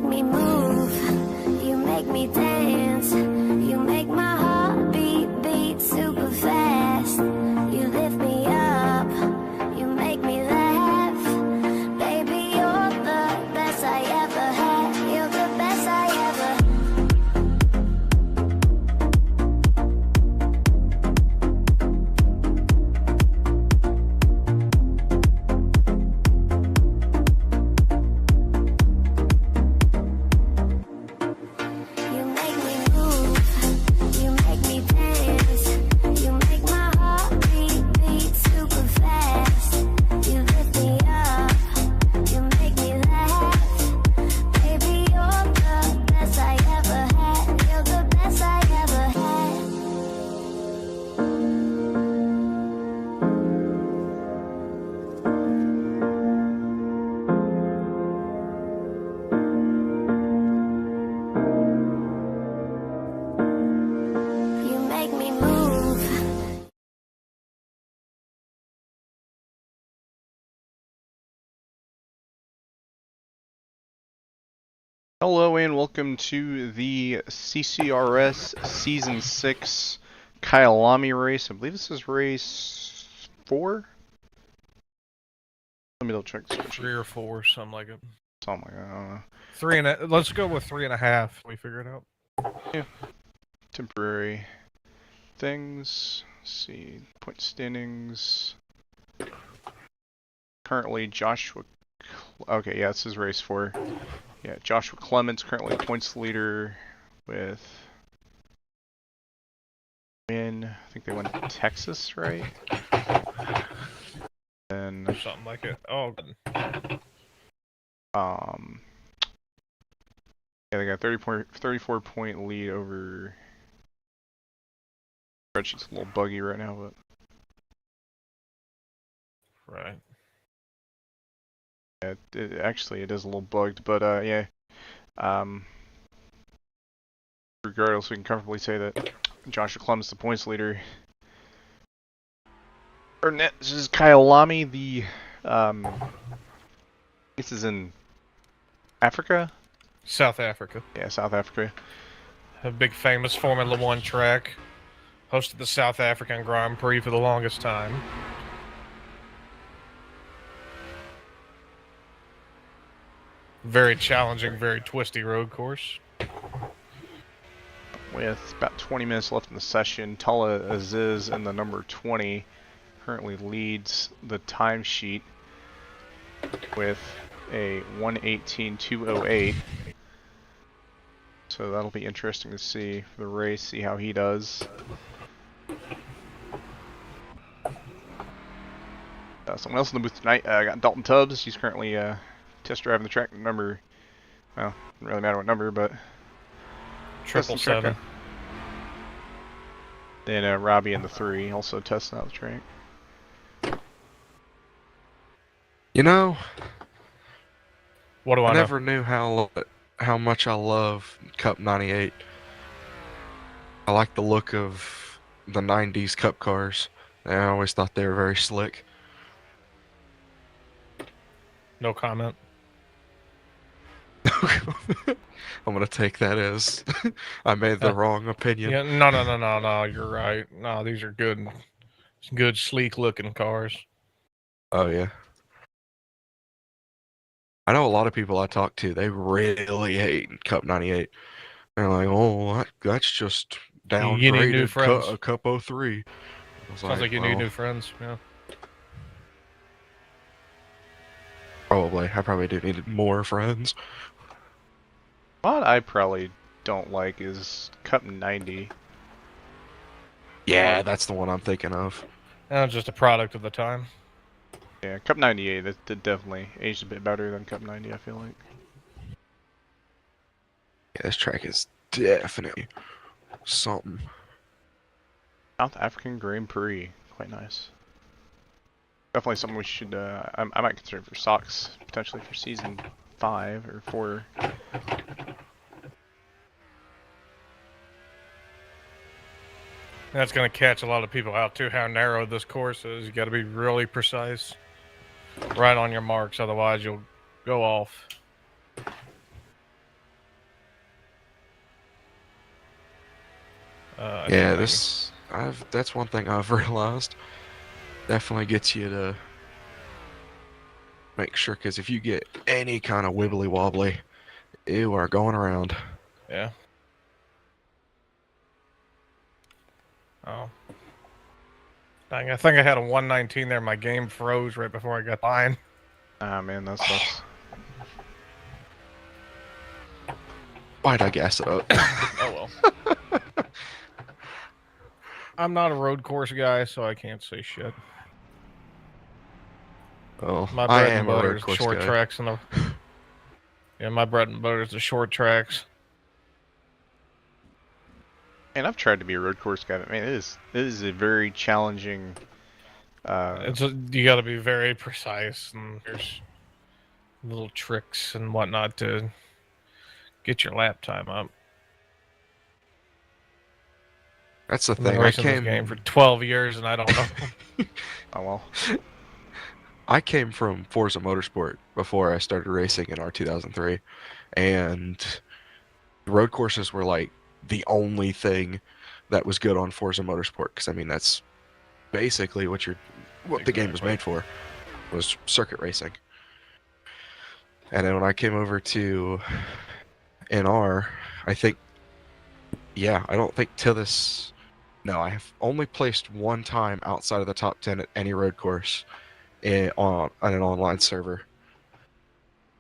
make me move, you make me dance, you make my heart beat super fast. You lift me up, you make me laugh. Baby, you're the best I ever had. You're the best I ever. You make me move, you make me dance, you make my heart beat super fast. You lift me up, you make me laugh. Baby, you're the best I ever had. You're the best I ever had. You make me move. Hello and welcome to the CCRS Season 6 Kyalami race. I believe this is race 4? Let me double check the spreadsheet. 3 or 4, something like it. Something like that, I don't know. 3 and a, let's go with 3.5. We figure it out. Temporary things. Let's see. Point standings. Currently Joshua... Okay, yeah, this is race 4. Yeah, Joshua Clements currently points leader with... I think they went to Texas, right? And Something like it. Oh, yeah, they got 34 point lead over. Spreadsheet's a little buggy right now, but right. yeah, actually it is a little bugged, but yeah. Regardless, we can comfortably say that Joshua Clemens, the points leader. This is Kyalami, the this is in Africa. South Africa. Yeah, South Africa. A big famous Formula 1 track. Hosted the South African Grand Prix for the longest time. Very challenging, very twisty road course. With about 20 minutes left in the session, TalhaDevYT in the number 20 currently leads the timesheet with a 1:18.208. So that'll be interesting to see for the race, see how he does. Someone else in the booth tonight, I got Dalton Tubbs. He's currently test driving the track number, well, doesn't really matter what number, but 777. Then Robbie in the 3, also testing out the track. You know, What do I I know? never knew how much I love Cup 98. I like the look of the 90s Cup cars. I always thought they were very slick. No comment. I'm gonna take that as I made the wrong opinion. Yeah, no. You're right. No, these are good, sleek looking cars. Oh yeah. I know a lot of people I talk to, they really hate Cup 98. They're like, oh, that's just You need new downgraded friends. Cup 03. I was Sounds like you need well, new friends. Yeah. Probably. I probably do need more friends. What I probably don't like is Cup 90. Yeah, that's the one I'm thinking of. Just a product of the time. Yeah, Cup 98, that definitely aged a bit better than Cup 90, I feel like. Yeah, this track is definitely something. South African Grand Prix, quite nice. Definitely something we should, I might consider for socks, potentially for season 5 or 4. That's going to catch a lot of people out too, how narrow this course is. You got to be really precise. Right on your marks, otherwise you'll go off. Yeah, that's one thing I've realized. Definitely gets you to make sure, because if you get any kind of wibbly wobbly, you are going around. Yeah. Oh. Dang, I think I had a 119 there. My game froze right before I got line. Ah, man, that sucks. Why'd I gas it up? Oh well. I'm not a road course guy, so I can't say shit. Well, My I bread am and a butter road is the course short guy. tracks and the. Yeah, my bread and butter is the short tracks. And I've tried to be a road course guy, but man, it is a very challenging. You got to be very precise, and there's little tricks and whatnot to get your lap time up. That's the I've been thing. racing this game for 12 years, and I don't know. Oh well. I came from Forza Motorsport before I started racing in R2003, and road courses were like the only thing that was good on Forza Motorsport, because I mean that's basically what the game was made for, was circuit racing. And then when I came over to NR, I don't think till this. No, I have only placed one time outside of the top 10 at any road course on an online server.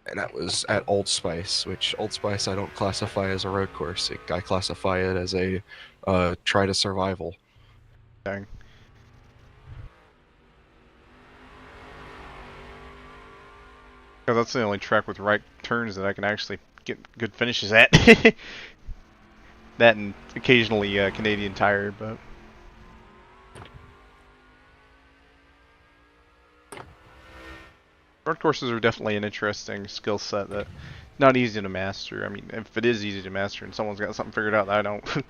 And that was at Old Spice, which Old Spice I don't classify as a road course. I classify it as a try to survival. Dang. Because that's the only track with right turns that I can actually get good finishes at. That and occasionally Canadian Tire, but road courses are definitely an interesting skill set that not easy to master. I mean, if it is easy to master and someone's got something figured out that I don't.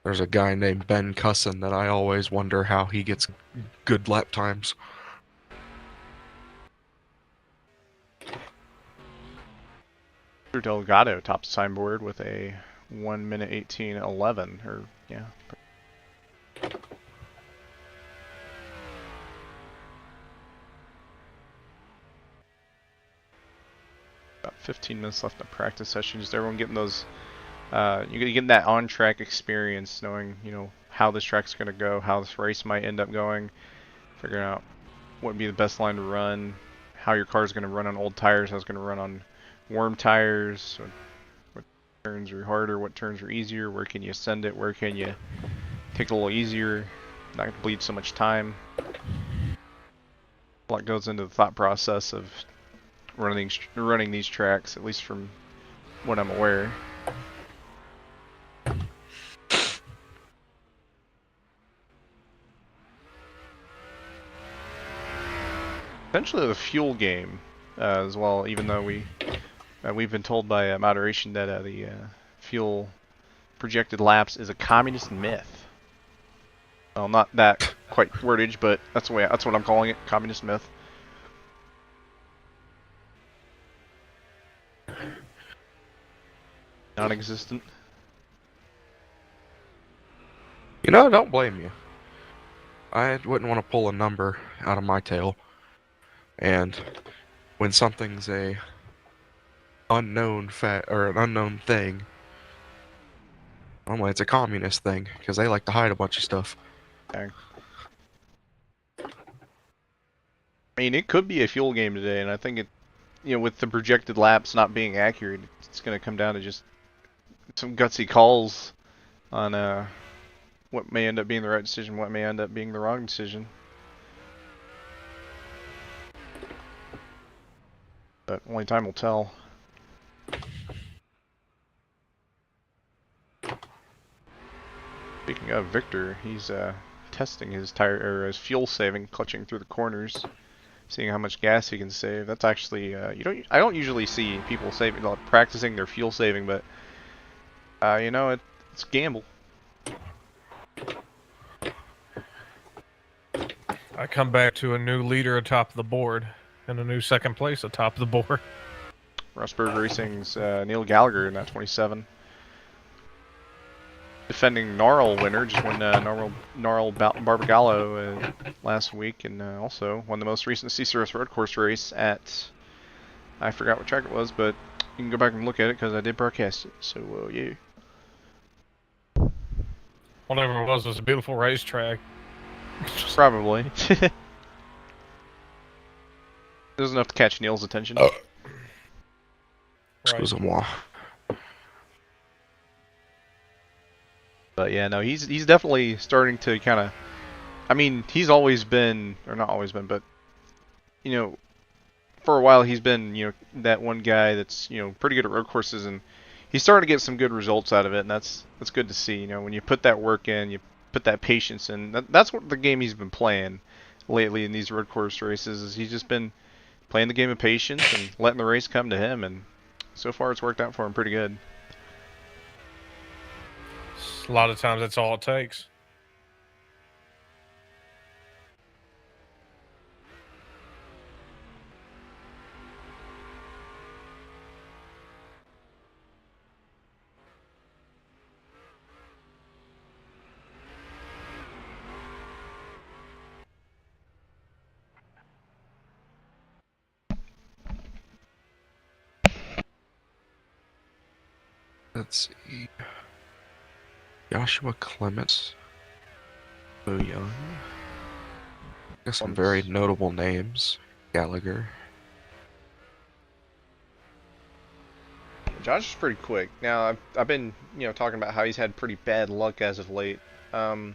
There's a guy named Ben Cusson that I always wonder how he gets good lap times. Peter Delgado tops the signboard with a 1:18:11, or yeah. About 15 minutes left in the practice session. Just everyone getting those. You're getting that on-track experience, knowing how this track's going to go, how this race might end up going, figuring out what would be the best line to run, how your car's going to run on old tires, how it's going to run on warm tires, what turns are harder, what turns are easier, where can you send it, where can you take it a little easier, not to bleed so much time. A lot goes into the thought process of running these tracks, at least from what I'm aware. Essentially the fuel game as well, even though we've been told by moderation that the fuel projected laps is a communist myth. Well, not that quite wordage, but that's what I'm calling it, communist myth. Non-existent. I don't blame you. I wouldn't want to pull a number out of my tail. And when something's a unknown fact or an unknown thing, normally it's a communist thing because they like to hide a bunch of stuff. Dang. I mean, it could be a fuel game today, and I think it, with the projected laps not being accurate, it's going to come down to just some gutsy calls on what may end up being the right decision, what may end up being the wrong decision. But only time will tell. Speaking of Victor, he's testing his tire or his fuel saving, clutching through the corners, seeing how much gas he can save. That's actually I don't usually see people practicing their fuel saving, but it's a gamble. I come back to a new leader atop the board and a new second place atop the board. Rustburg Racing's Neil Gallagher in that 27. Defending Gnarl winner, just won Gnarl Barbagallo last week, and also won the most recent CCRS Road Course race at, I forgot what track it was, but you can go back and look at it because I did broadcast it, so yeah. Whatever it was a beautiful racetrack. Probably. It was enough to catch Neil's attention. Excusez-moi. But yeah, no, he's definitely starting to kind of. I mean, he's always been, or not always been, but you know, for a while he's been, you know, that one guy that's, you know, pretty good at road courses, and he's starting to get some good results out of it, and that's good to see. You know, when you put that work in, you put that patience in. That's what the game he's been playing lately in these road course races. Is he's just been playing the game of patience and letting the race come to him, and so far it's worked out for him pretty good. A lot of times that's all it takes. Let's see. Joshua Clements. So young. Got some very notable names. Gallagher. Josh is pretty quick. Now, I've been, you know, talking about how he's had pretty bad luck as of late. Yeah,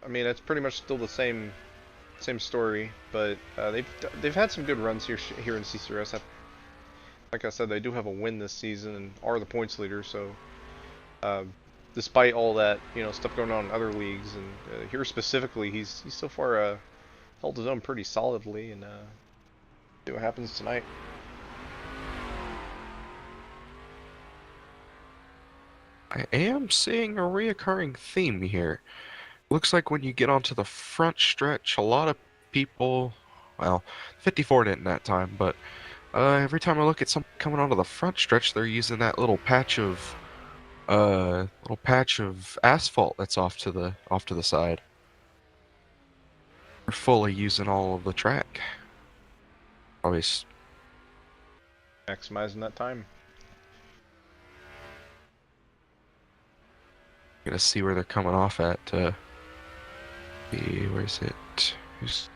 I mean, it's pretty much still the same story, but they've had some good runs here in CCRS. Like I said, they do have a win this season and are the points leader. So, despite all that, you know, stuff going on in other leagues, and here specifically, he's so far held his own pretty solidly, and see what happens tonight. I am seeing a reoccurring theme here. Looks like when you get onto the front stretch, a lot of people, well, 54 didn't that time, but every time I look at someone coming onto the front stretch, they're using that little patch of asphalt that's off to the side. They're fully using all of the track. Always Maximizing that time. gonna see where they're coming off at. Where's it? Who's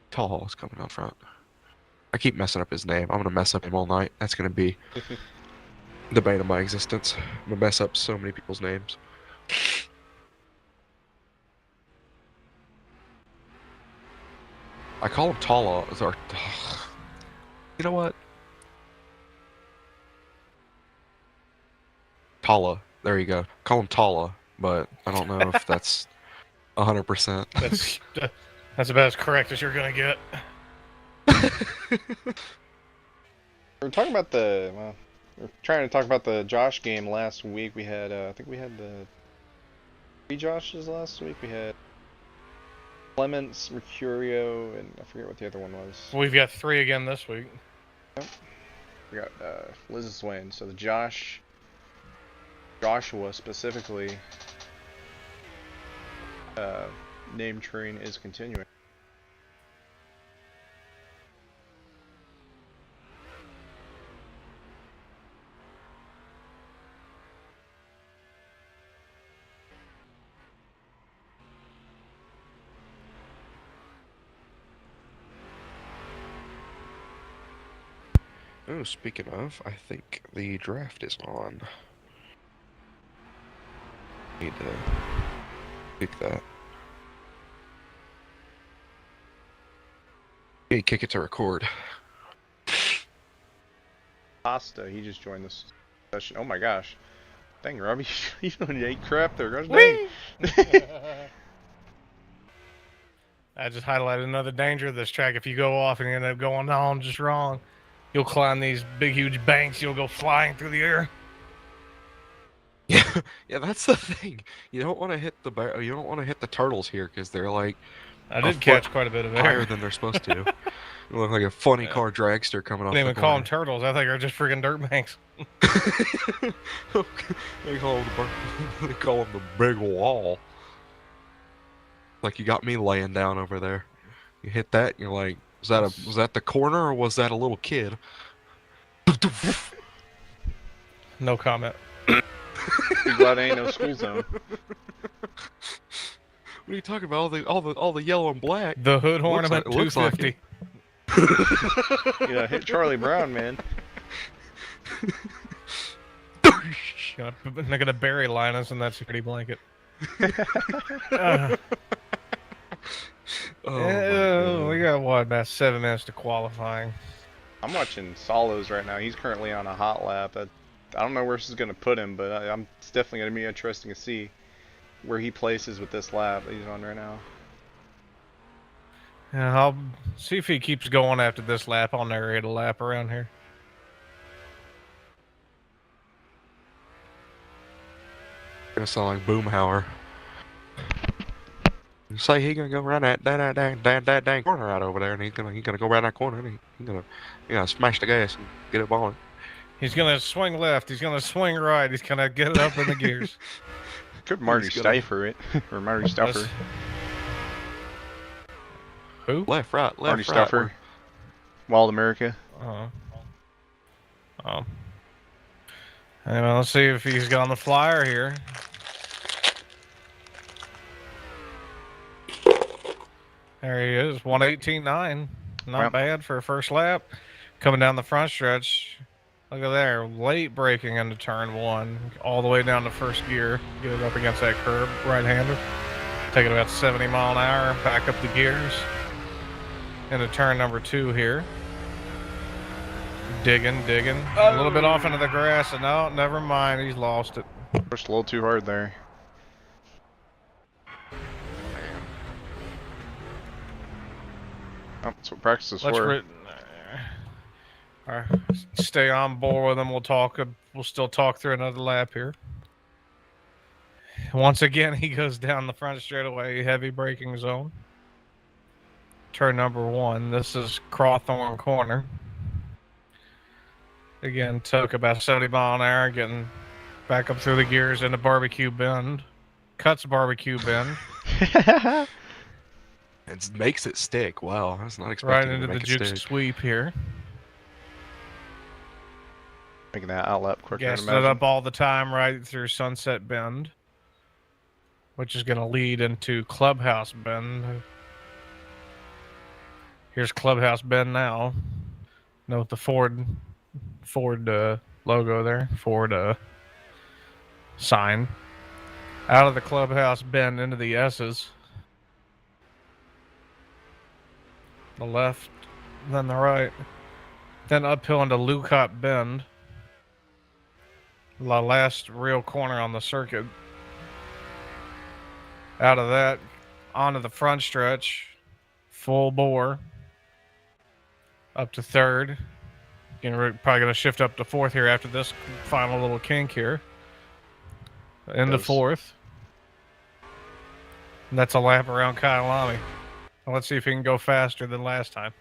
Talha's coming out front? I keep messing up his name. I'm gonna mess up him all night. That's gonna be the bane of my existence. I'm gonna mess up so many people's names. I call him Talha. You know what? Talha. There you go. Call him Talha, but I don't know if that's 100%. That's about as correct as you're gonna get. We're talking about we're trying to talk about the Josh game last week. We had, I think we had the 3 Joshes last week. We had Clements, Mercurio, and I forget what the other one was. We've got 3 again this week. Yep. We got Liz's Swain. So the Joshua specifically, name train is continuing. Oh, speaking of, I think the draft is on. Need to pick that. Hey, kick it to record. Pasta, he just joined this session. Oh my gosh. Dang, Robbie, you ate crap there. Gosh dang. I just highlighted another danger of this track. If you go off and you end up going on just wrong, you'll climb these big, huge banks. You'll go flying through the air. Yeah, that's the thing. You don't want to hit the turtles here because they're like I did catch quite a bit of air higher than they're supposed to. You look like a funny car dragster coming off I the didn't even call them corner. turtles. I think they're just freaking dirt banks. They call them the big wall. Like you got me laying down over there. You hit that, and you're like, was that the corner or was that a little kid? No comment. Be glad ain't no school zone. What are you talking about? All the yellow and black. The hood Looks ornament like- it looks like 250. Yeah, hit Charlie Brown, man. They're gonna bury Linus in that security blanket. Uh, we got what, about 7 minutes to qualifying. I'm watching Solos right now. He's currently on a hot lap. I don't know where this is going to put him, but it's definitely going to be interesting to see where he places with this lap that he's on right now. Yeah, I'll see if he keeps going after this lap. I'll narrate a lap around here. Gonna sound like Boomhauer. Say he gonna go around that dang corner right over there, and he's gonna go around that corner, and he's gonna smash the gas and get up on it. He's gonna swing left. He's gonna swing right. He's gonna get it up in the gears. Could Marty He's gonna- Stifer it. Or Marty Stuffer. Who? Left, right, left, Marty right. Stuffer. Wild America. Anyway, let's see if he's got on the flyer here. There he is, 118.9. Not Yep. bad for a first lap. Coming down the front stretch. Look at there, late braking into turn 1, all the way down to first gear. Get it up against that curb, right-hander. Taking about 70 mile an hour, back up the gears. Into turn number 2 here. Digging. A little bit off into the grass, and no, never mind, he's lost it. Pushed a little too hard there. Oh, that's what practice is for. Stay on board with him. We'll still talk through another lap here. Once again, he goes down the front straightaway, heavy braking zone. Turn number 1. This is Crawthorne Corner. Again, took about 70 mile an hour, getting back up through the gears into Barbecue Bend. Cuts Barbecue Bend. It makes it stick. Wow, I was not Right expecting into to the make it juke stick. sweep here. Making that outlap quicker than Gassed it imagine. up all the time right through Sunset Bend, which is going to lead into Clubhouse Bend. Here's Clubhouse Bend now. Note the Ford logo there, Ford sign. Out of the Clubhouse Bend into the S's. The left, then the right. Then uphill into Lucott Bend. The last real corner on the circuit. Out of that, onto the front stretch, full bore, up to third. We're probably going to shift up to fourth here after this final little kink here. Into fourth. And that's a lap around Kyalami. Let's see if he can go faster than last time.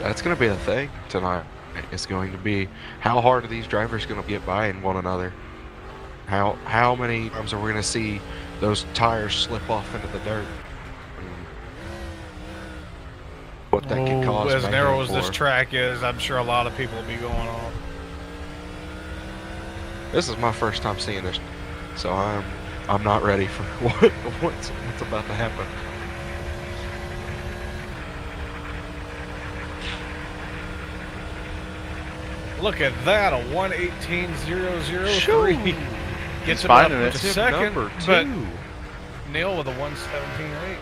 That's going to be the thing tonight. It's going to be how hard are these drivers going to get by in one another? How many times are we going to see those tires slip off into the dirt? What that could cause. As narrow as this for. track is, I'm sure a lot of people will be going on. This is my first time seeing this, so I'm not ready for what's about to happen. Look at that, a 1:18.003. Shoo. Gets it finding up it. to Tip second, number but 2. Neil with a 1:17.8.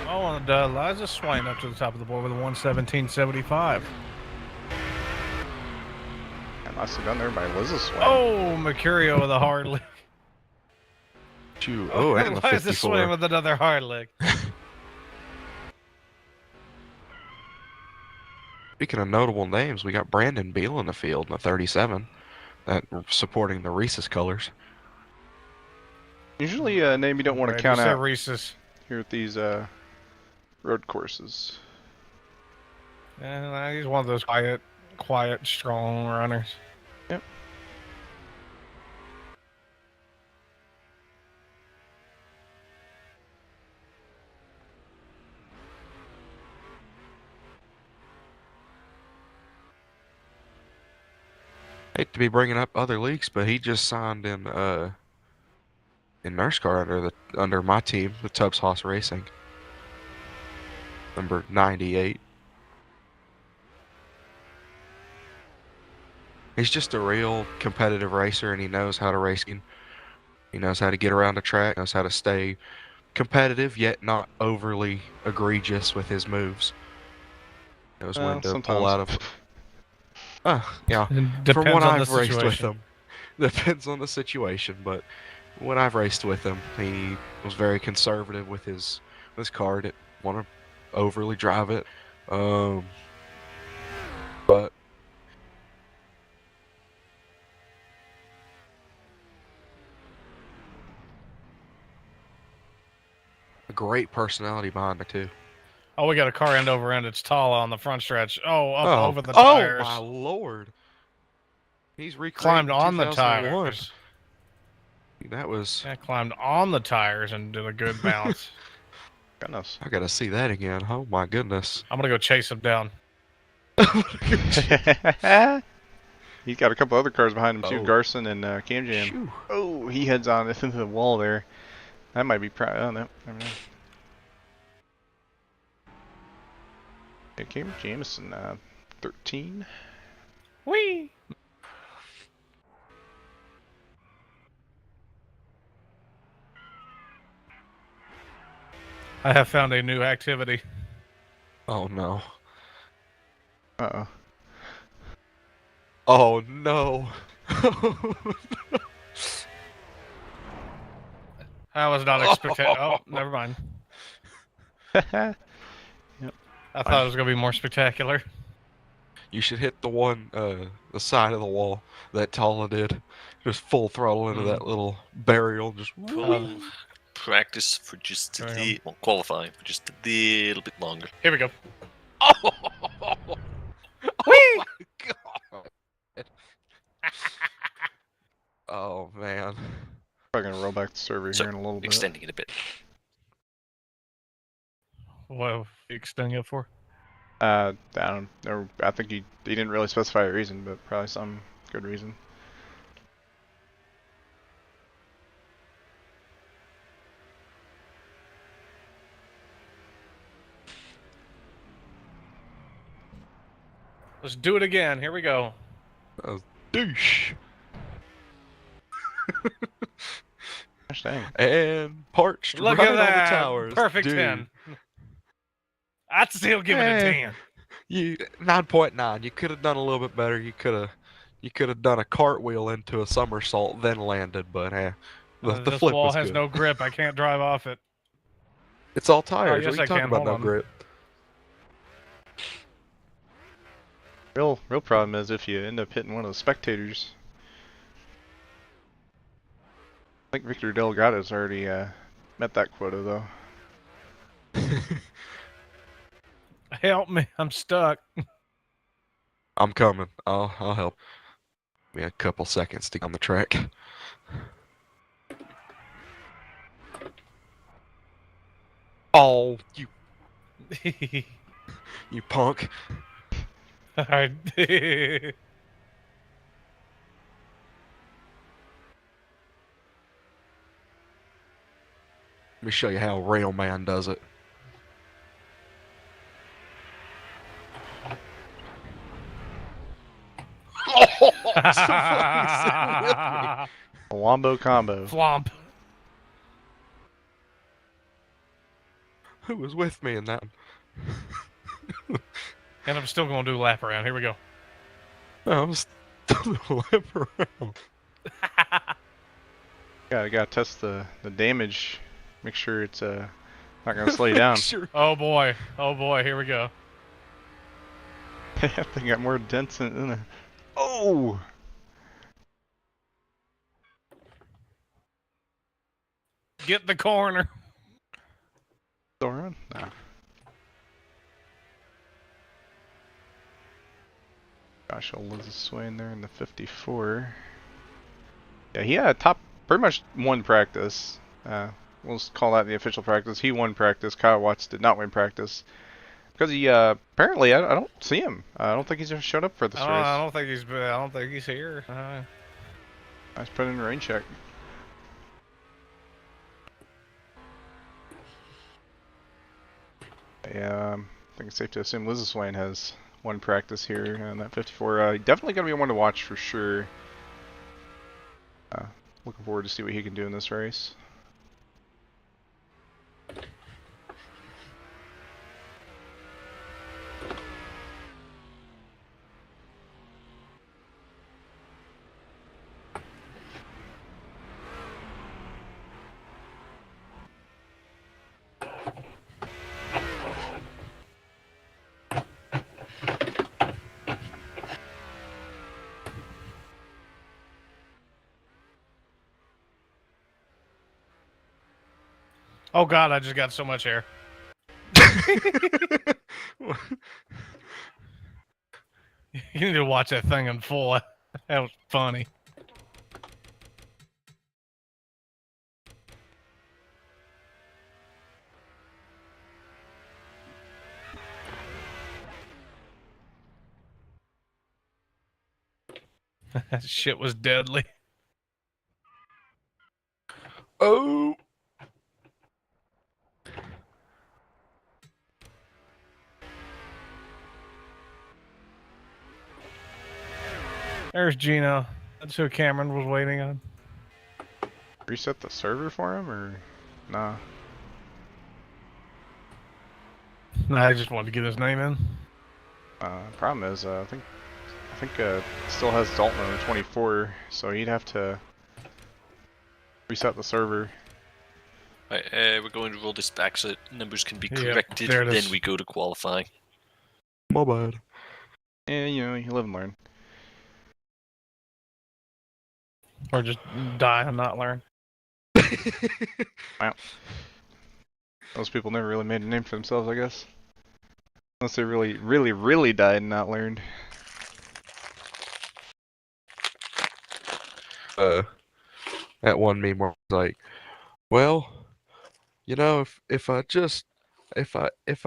Oh, and Liza Swain up to the top of the board with a 1:17.75. Nicely done there by Liza Swain. Oh, Mercurio with a hard lick. Oh, and the Liza Swain 54. with another hard lick. Speaking of notable names, we got Brandon Beal in the field in the 37, that supporting the Reese's colors. Usually a name you don't want to count out Reese's. here at these road courses. Yeah, he's one of those quiet, strong runners. Yep. Hate to be bringing up other leagues, but he just signed in NASCAR under my team, the Tubbs Haas Racing, number 98. He's just a real competitive racer, and he knows how to race. He knows how to get around the track, knows how to stay competitive, yet not overly egregious with his moves. Knows when to pull out of. Yeah. From what I've raced with him, depends on the situation. But when I've raced with him, he was very conservative with his car. Didn't want to overly drive it, but. A great personality behind it too. Oh, we got a car end over end. It's Tala on the front stretch. Oh, over the tires. Oh my lord! He's Climbed on the 2001. tires. That was. Yeah, climbed on the tires and did a good bounce. Goodness. I gotta see that again. Oh my goodness! I'm gonna go chase him down. He's got a couple other cars behind him too, Oh. Garson and Cam Jam. Phew. Oh, he heads on into the wall there. That might be I don't know. Never know. Yeah, Cameron Jamison, 13. Whee! I have found a new activity. Oh no! Uh-oh. Oh no! I was not expecting. Oh, never mind. Yep. I thought it was gonna be more spectacular. You should hit the one, the side of the wall that Tala did. Just full throttle into that little burial. Just. Practice for just There a we little, well, qualifying for just a little bit longer. Here we go. Oh my god! Oh man. Probably gonna roll back the server So, here in a little bit. extending it a bit. What are you extending it for? I don't know. I think he didn't really specify a reason, but probably some good reason. Let's do it again. Here we go. Douche. Gosh dang. And parched Look right at on that. the towers. Perfect Dude. 10. I'd still give it a Hey. 10. You 9.9. You could have done a little bit better. You could have done a cartwheel into a somersault, then landed. But the This flip wall was has good. no grip. I can't drive off it. It's all tires. yes, what are you I talking can. about? Hold No on. grip. Real problem is if you end up hitting one of the spectators. I think Victor Delgado's already met that quota though. Help me. I'm stuck. I'm coming. I'll help. Give me a couple seconds to get on the track. Oh, you punk. Alright. me show you how a real man does it. Somebody sit with me. A wombo combo. Flomp. Who was with me in that? And I'm still going to do a lap around. Here we go. No, I'm still lip around. Gotta test the damage. Make sure it's not gonna slow you down. Sure. Oh boy. Oh boy. Here we go. That thing got more dense than a... Oh! Get the corner. Still on? Nah. Gosh, Liz is swaying there in the 54. Yeah, he had a top, pretty much won practice. We'll just call that the official practice. He won practice. Kyle Watts did not win practice. Because he, apparently, I don't see him. I don't think he's just showed up for this race. I don't think he's here. Nice put in a rain check. Yeah, I think it's safe to assume Liz Swain has one practice here in that 54. Definitely going to be one to watch for sure. Looking forward to see what he can do in this race. Oh god, I just got so much air. You need to watch that thing in full. That was funny. That shit was deadly. Oh! There's Gino. That's who Cameron was waiting on. Reset the server for him, or nah? I just wanted to get his name in. Problem is, I think still has Dalton on the 24, so he'd have to reset the server. Right, we're going to roll this back so that numbers can be Yep, corrected. there it is. Then we go to qualifying. My bad. And you live and learn. Or just die and not learn. Wow. Those people never really made a name for themselves, I guess. Unless they really died and not learned. That one meme where it's like, well, you know, if I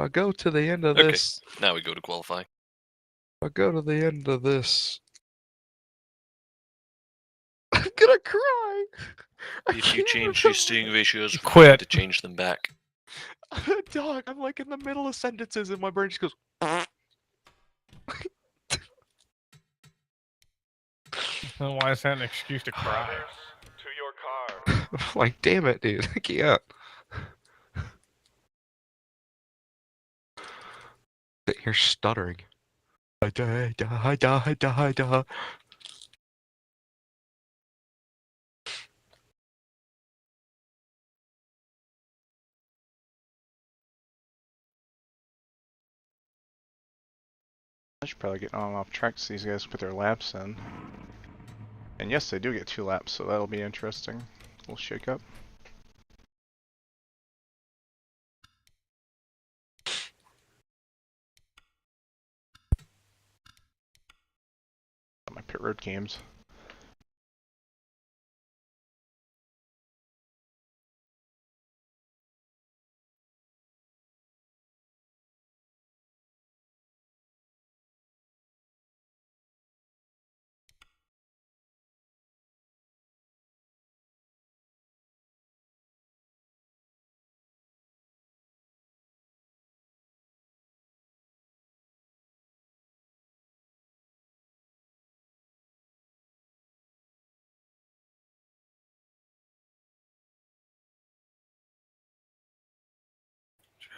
go to the end of Okay, this, now we go to qualifying. if I go to the end of this, I'm gonna cry. If you change your steering ratios, we're Quit. going to change them back. Dog, I'm like in the middle of sentences and my brain just goes. Why is that an excuse to cry? Like, damn it, dude, I can't. Sitting here stuttering. Da. I should probably get on and off track so these guys put their laps in. And yes, they do get 2 laps, so that'll be interesting. We'll shake up. My pit road games.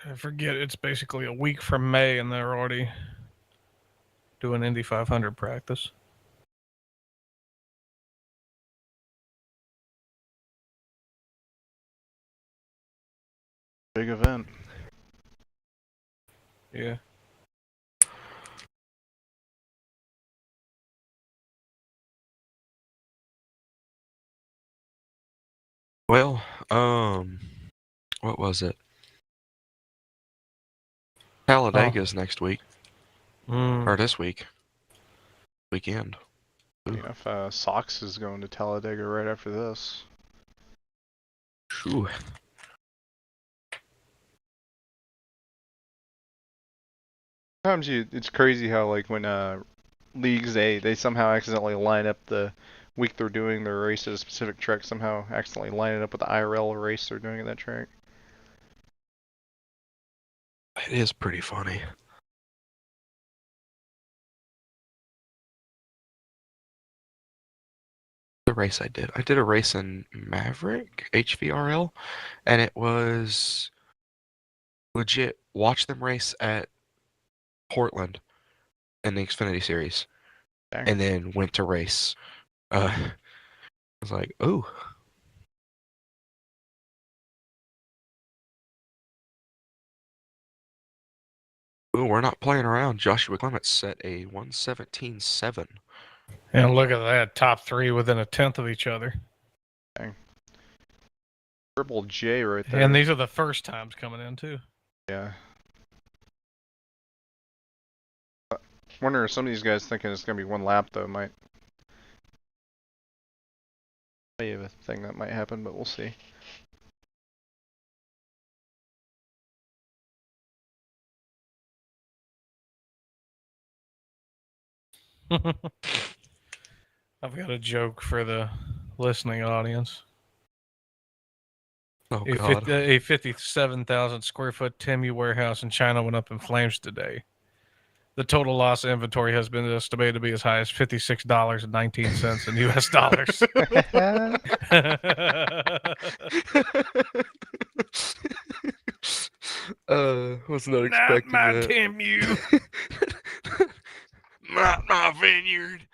I forget, it's basically a week from May, and they're already doing Indy 500 practice. Big event. Yeah. Well, what was it? Talladega's next week, or this weekend. Ooh. You know, if Sox is going to Talladega right after this. Ooh. Sometimes it's crazy how like when leagues they somehow accidentally line up the week they're doing their race at a specific track, somehow accidentally line it up with the IRL race they're doing at that track. It is pretty funny. The race I did a race in Maverick HVRL, and it was legit. Watch them race at Portland in the Xfinity Series, Dang. and then went to race. I was like, ooh. Ooh, we're not playing around. Joshua Clements set a 1:17.7. And look at that, top three within a tenth of each other. Dang. Triple J right there. And these are the first times coming in, too. Yeah. Wonder if some of these guys thinking it's gonna be one lap though might be a thing that might happen, but we'll see. I've got a joke for the listening audience. Oh A God. a 57,000 square foot Temu warehouse in China went up in flames today. The total loss of inventory has been estimated to be as high as $56.19 in U.S. dollars. Was not Not expecting my that. Temu. Not my vineyard.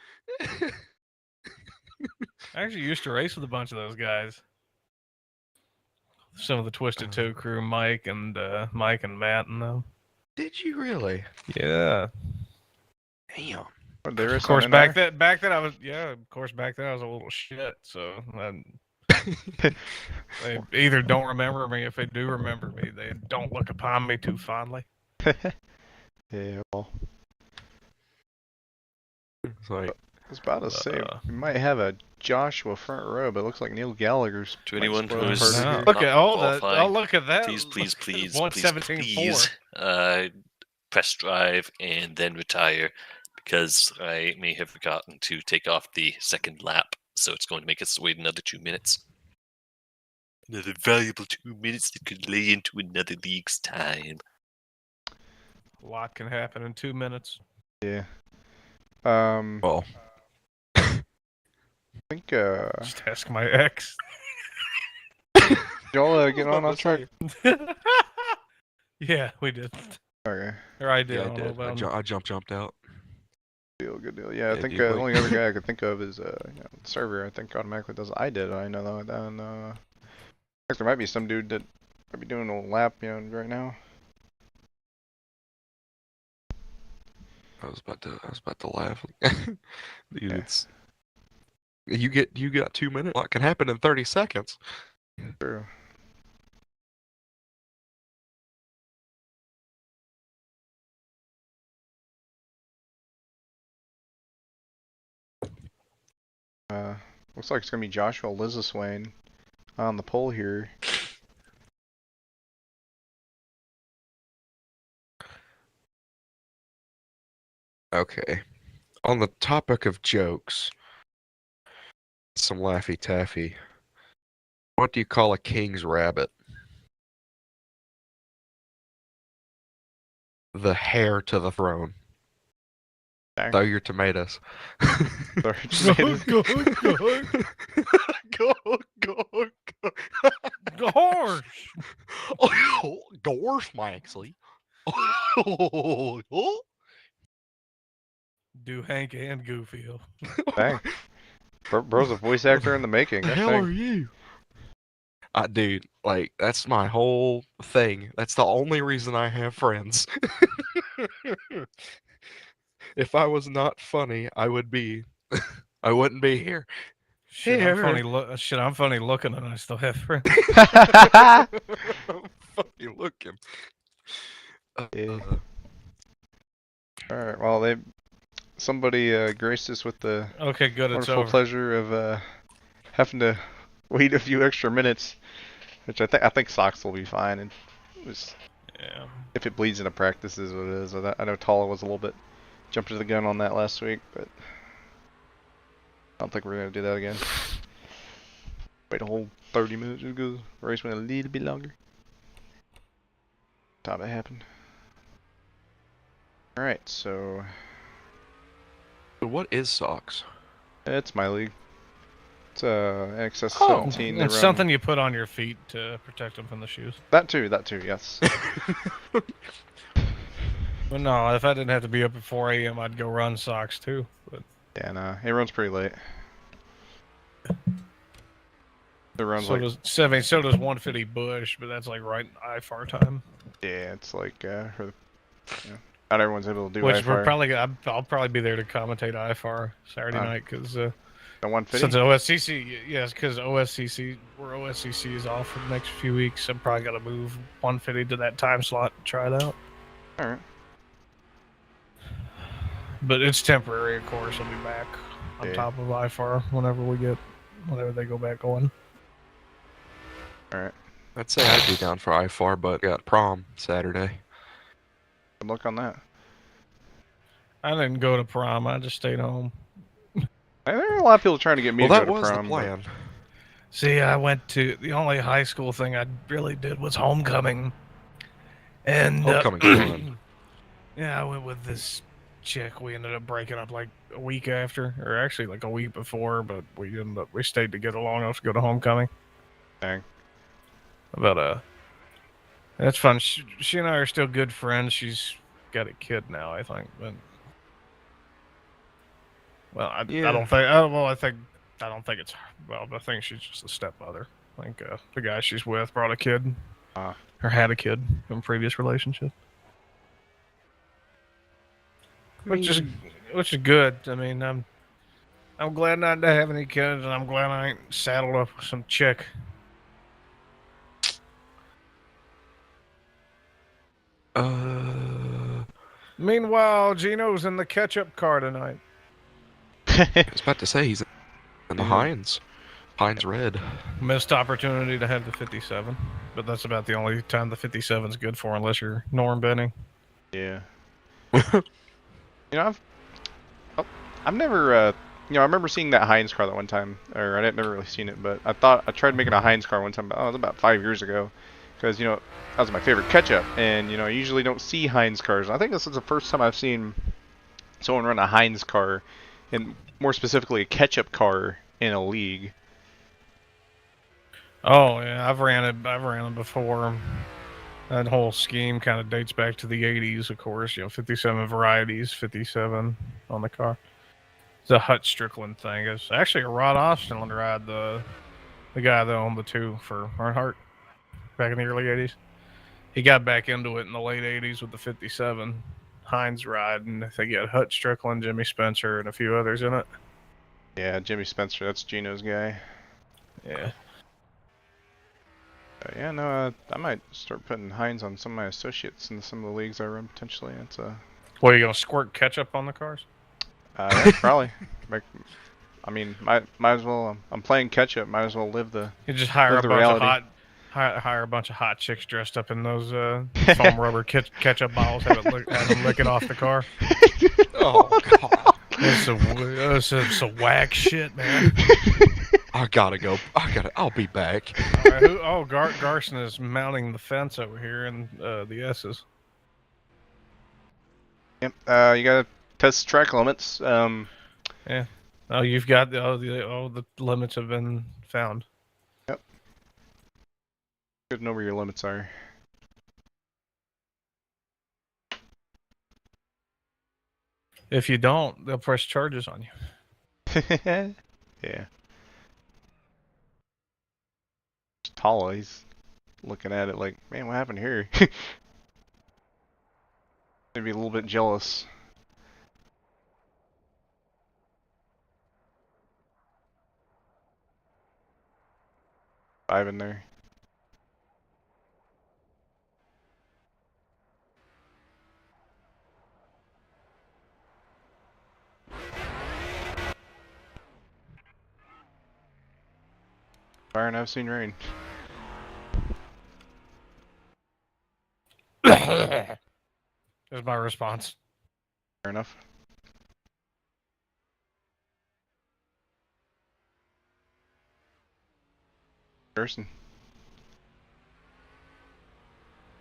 I actually used to race with a bunch of those guys. Some of the Twisted Toe crew, Mike and Matt and them. Did you really? Yeah. Damn. They Of race course, on back NR? then I was back then I was a little shit. So they either don't remember me. If they do remember me, they don't look upon me too fondly. Yeah, well, It's like, I was about to say we might have a Joshua front row, but it looks like Neil Gallagher's. To might anyone spoil who the is party No. here. Look at all that! qualifying, Oh, look at that! please, 1:17.4. press drive and then retire, because I may have forgotten to take off the second lap, so it's going to make us wait another 2 minutes. Another valuable 2 minutes that could lay into another league's time. A lot can happen in 2 minutes. Yeah. well, I think Just ask my ex. y'all get on track. Yeah, we did. Okay. Or I did. yeah, I I don't know did. about him. I jumped out. Good deal. Yeah, I Yeah, think dude, the like- only other guy I could think of is the server. I think automatically does. I did. I know that. And there might be some dude that might be doing a lap, right now. I was about to laugh. Dude, Yeah. it's you got 2 minutes. A lot can happen in 30 seconds. True. Looks like it's gonna be Joshua Lizaswain on the pole here. Okay. On the topic of jokes, some Laffy Taffy. What do you call a king's rabbit? The heir to the throne. Dang. Throw your tomatoes. Sorry, tomatoes. Go. go, go, go. Gorsh! Gorsh, Maxley. Do Hank and Goofy. Dang. Bro's a voice actor in the making. The Gosh hell dang. are you? Dude, like, that's my whole thing. That's the only reason I have friends. If I was not funny, I wouldn't be here. Shit, Here. I'm funny looking and I still have friends. Funny looking. Yeah. All right. Well, somebody graced us with the Okay, good, it's wonderful over. pleasure of having to wait a few extra minutes, which I think Sox will be fine. And Yeah. if it bleeds into practice, is what it is. I know Tala was a little bit jumping to the gun on that last week, but I don't think we're gonna do that again. Wait a whole 30 minutes to go. Race went a little bit longer. Time it happened. All right, so What is socks? it's my league. It's XS Oh, 17. it's something you put on your feet to protect them from the shoes. That too, yes. But no, if I didn't have to be up at 4 a.m., I'd go run socks too. But Yeah, nah, it runs pretty late. It runs so like, does 150 Bush, but that's like right IFAR time. yeah, it's like, not everyone's able to do Which IFR. I'll probably be there to commentate IFR Saturday night because The 150? since OSCC, yes, because OSCC is off for the next few weeks, I'm probably gonna move 150 to that time slot and try it out. Alright. But it's temporary, of course. I'll be back on Yeah. top of IFAR whenever they go back on. Alright. I'd say I'd be down for IFAR, but got prom Saturday. Good luck on that. I didn't go to prom. I just stayed home. There are a lot of people trying to get me Well, to that go to was the prom. plan. See, I went to the only high school thing I really did was homecoming, and Homecoming's fun. yeah, I went with this chick. We ended up breaking up like a week after, or actually like a week before, but we stayed together long enough to go to homecoming. Dang. But that's fun. She and I are still good friends. She's got a kid now, I think. But well, I don't think. I don't think it's her. Well, I think she's just a stepmother. I think the guy she's with brought a kid, or had a kid from a previous relationship. Which is good. I mean, I'm glad not to have any kids, and I'm glad I ain't saddled up with some chick. Meanwhile, Gino's in the ketchup car tonight. I was about to say he's in the Heinz Red. Missed opportunity to have the 57, but that's about the only time the 57's good for, unless you're Norm Benning. Yeah. I've never, I remember seeing that Heinz car that one time, or I'd never really seen it, but I tried making a Heinz car one time, but it was about 5 years ago, because, that was my favorite ketchup, and, I usually don't see Heinz cars. I think this is the first time I've seen someone run a Heinz car, and more specifically a ketchup car in a league. Oh yeah, I've ran it before. That whole scheme kind of dates back to the 80s, of course. 57 varieties, 57 on the car. It's a Hut Strickland thing. It's actually a Rod Austin ride, the guy that owned the two for Earnhardt back in the early 80s. He got back into it in the late 80s with the 57 Heinz ride, and I think he had Hut Strickland, Jimmy Spencer, and a few others in it. Yeah, Jimmy Spencer, that's Gino's guy. Yeah. Yeah, no, I might start putting Heinz on some of my associates in some of the leagues I run potentially. It's What, are you gonna squirt ketchup on the cars? Yeah, probably. I mean, might as well. I'm playing catch-up. Might as well live the. You just hire reality. Hire a bunch of hot chicks dressed up in those foam rubber ketchup bottles. Have them lick it off the car. Oh God! It's some whack shit, man. I gotta go. I'll be back. All right, Garson is mounting the fence over here in the S's. Yep. You gotta test track limits. Yeah. Oh, you've got the limits have been found. Yep. Good to know where your limits are. If you don't, they'll press charges on you. Yeah. Tala, he's looking at it like, man, what happened here? Maybe a little bit jealous. Five in there. Fire and I've seen rain. Is my response. Fair enough. Person.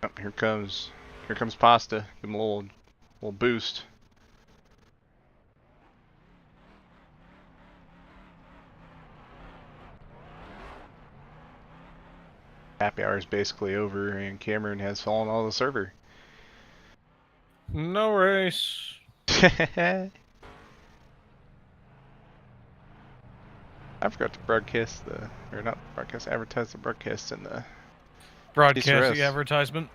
Oh, here comes Pasta. Give him a little boost. Happy hour is basically over, and Cameron has fallen off the server. No race. I forgot to broadcast or not broadcast, advertise the broadcast in the Broadcast CCRS. the advertisement.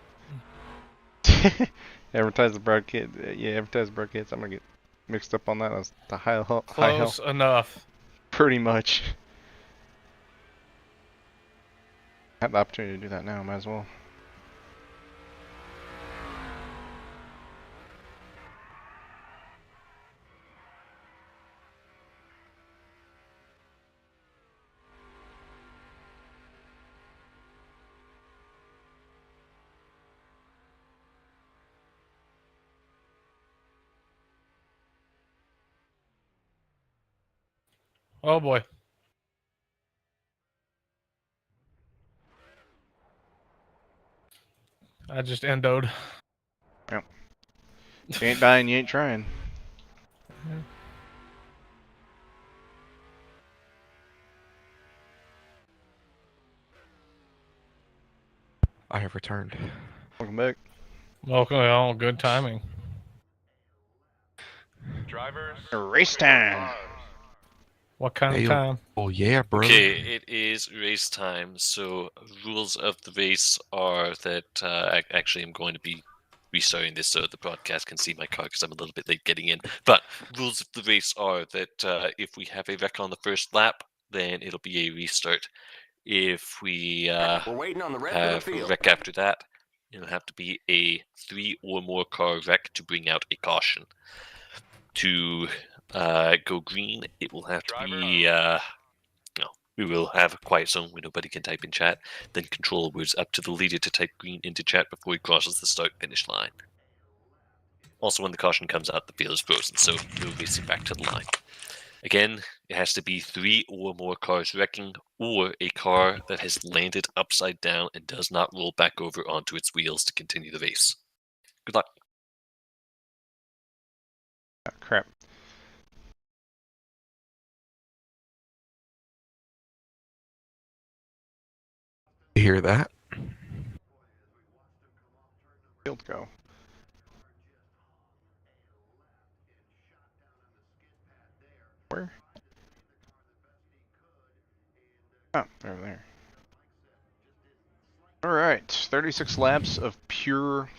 Advertise the broadcast. Yeah, advertise the broadcast. I'm gonna get mixed up on that. That's the high Close enough. Pretty much. I have the opportunity to do that now. Might as well. Oh boy. I just endoed. Yep. You ain't dying, you ain't trying. I have returned. Welcome back. Welcome. Oh, good timing. Drivers. Race time. What kind Hey, of time? Oh yeah, bro. Okay, it is race time. So rules of the race are that actually I'm going to be restarting this so the broadcast can see my car because I'm a little bit late getting in. But rules of the race are that if we have a wreck on the first lap, then it'll be a restart. If we We're waiting on the rest of have the a field. wreck after that, it'll have to be a 3 or more car wreck to bring out a caution. To go green, it will have to be we will have a quiet zone where nobody can type in chat, then control words up to the leader to type green into chat before he crosses the start-finish line. Also, when the caution comes out, the field is frozen, so we'll race it back to the line. Again, it has to be 3 or more cars wrecking, or a car that has landed upside down and does not roll back over onto its wheels to continue the race. Good luck. Oh, crap. You hear that? Field go. Where? Oh, over there. Alright, 36 laps of pure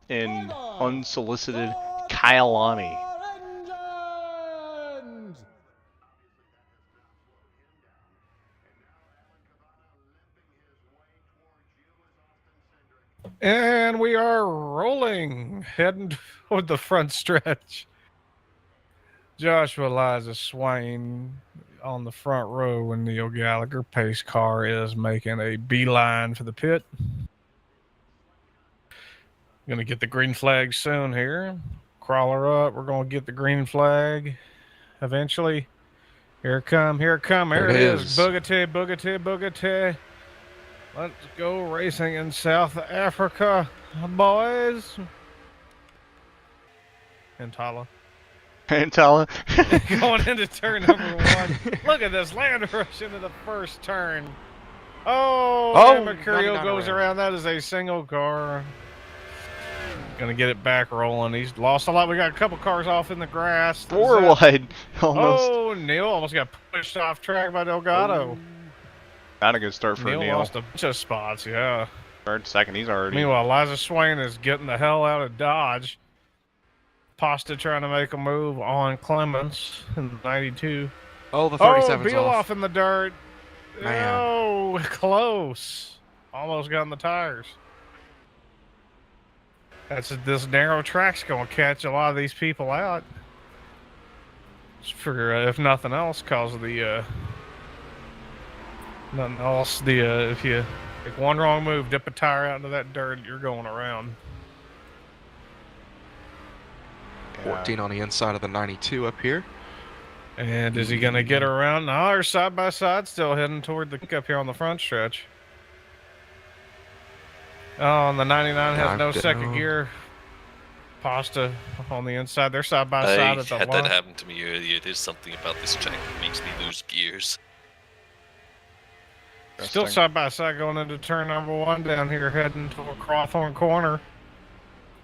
and unsolicited Kyalami. And we are rolling, heading toward the front stretch. Joshua Eliza Swain on the front row when Neil Gallagher pace car is making a beeline for the pit. Gonna get the green flag soon here. Crawler up. We're gonna get the green flag eventually. Here it come. Here it is. Boogity. Let's go racing in South Africa, boys. And Tala. And Tala. Going into turn number 1. Look at this land rush into the first turn. Oh, and Mercurio 99 goes around. That is a single car. Gonna get it back rolling. He's lost a lot. We got a couple cars off in the grass. Four wide, almost. Oh, Neil almost got pushed off track by Delgado. Not a good start for Neil Neil. lost a bunch of spots, yeah. Third, second, he's already. Meanwhile, Liza Swain is getting the hell out of Dodge. Pasta trying to make a move on Clemens in the 92. Oh, the Oh, 37's Beal off. off in the dirt. Man. Oh, close. Almost got in the tires. This narrow track's going to catch a lot of these people out. Just for, if nothing else, cause of the, nothing else, if you make one wrong move, dip a tire out into that dirt, you're going around. 14 on the inside of the 92 up here. And is he going to get around? No, they're side by side, still heading toward the pickup here on the front stretch. Oh, and the 99 has no second gear. Pasta on the inside. They're side by side at the had line. that happen to me earlier. There's something about this track that makes me lose gears. Still side by side going into turn number 1 down here, heading toward Crawthorne Corner.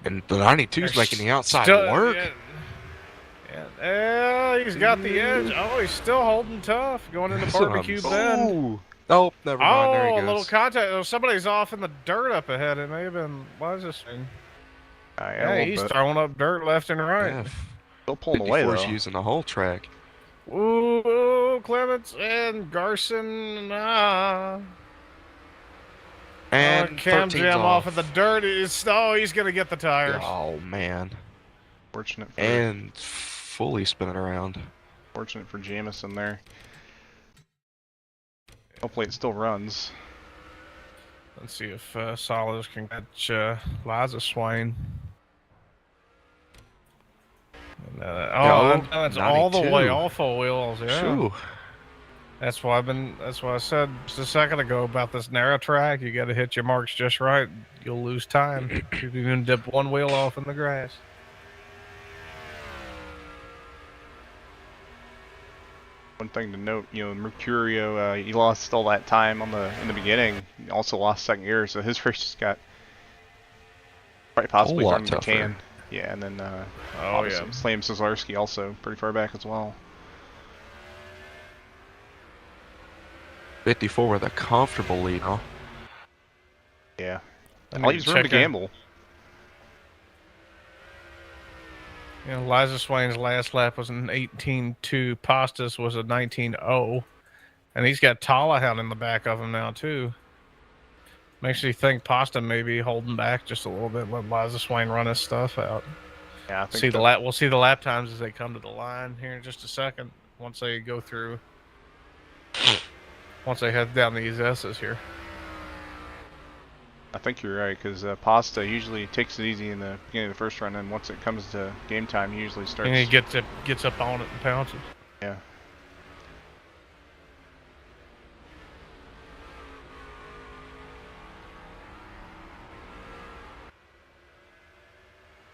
And the 92's making the outside Still- work. Yeah, he's got the edge. Oh, he's still holding tough. Going into Barbecue Bend. Ooh. Oh, never mind. There he Oh, a goes. little contact. Oh, somebody's off in the dirt up ahead. It may have been. What is this thing? Yeah, he's throwing up dirt left and right. Yeah, Still pulling away, 54's though. using the whole track. Ooh, Clements and Garson. And Cam 13's Jam off in the dirt. He's going to get the tires. Oh, man. Fortunate for, And fully spinning around. fortunate for Jamison there. Hopefully it still runs. Let's see if Solids can catch Liza Swain. And, that's all the 92. way off of wheels. Yeah, Shoo. that's why I said just a second ago about this narrow track. You got to hit your marks just right. You'll lose time. You're gonna dip one wheel off in the grass. One thing to note, Mercurio, he lost all that time in the beginning. He also lost second gear, so his race just got quite possibly lot from the can. tougher. Yeah, and then Oh yeah. Slam Cesarski also pretty far back as well. 54 with a comfortable lead, huh? Yeah, I all leaves room to gamble. Liza Swain's last lap was an 18.2. Pastas was a 19.0. And he's got TalhaDevYT in the back of him now, too. Makes you think Pasta may be holding back just a little bit, let Liza Swain run his stuff out. Yeah, I think We'll see the lap times as they come to the line here in just a second. Once they go through, once they head down these S's here. I think you're right, because Pasta usually takes it easy in the beginning of the first run, and once it comes to game time, he usually starts. And he gets up on it and pounces. Yeah.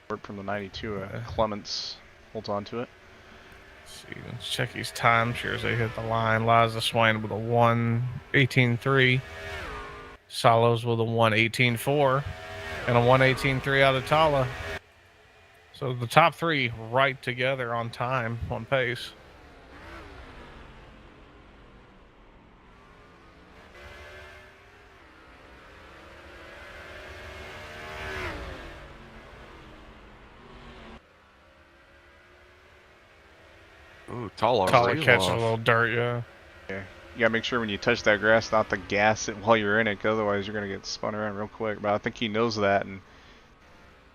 Work from the 92, Clements holds on to it. Let's check his times here as they hit the line. Liza Swain with a 1:18.3. Solos with a 1:18.4. And a 1:18.3 out of Tala. So the top three right together on time, on pace. Ooh, Tala catches a little dirt, yeah. Yeah. You gotta make sure when you touch that grass not to gas it while you're in it, 'cause otherwise you're gonna get spun around real quick. But I think he knows that and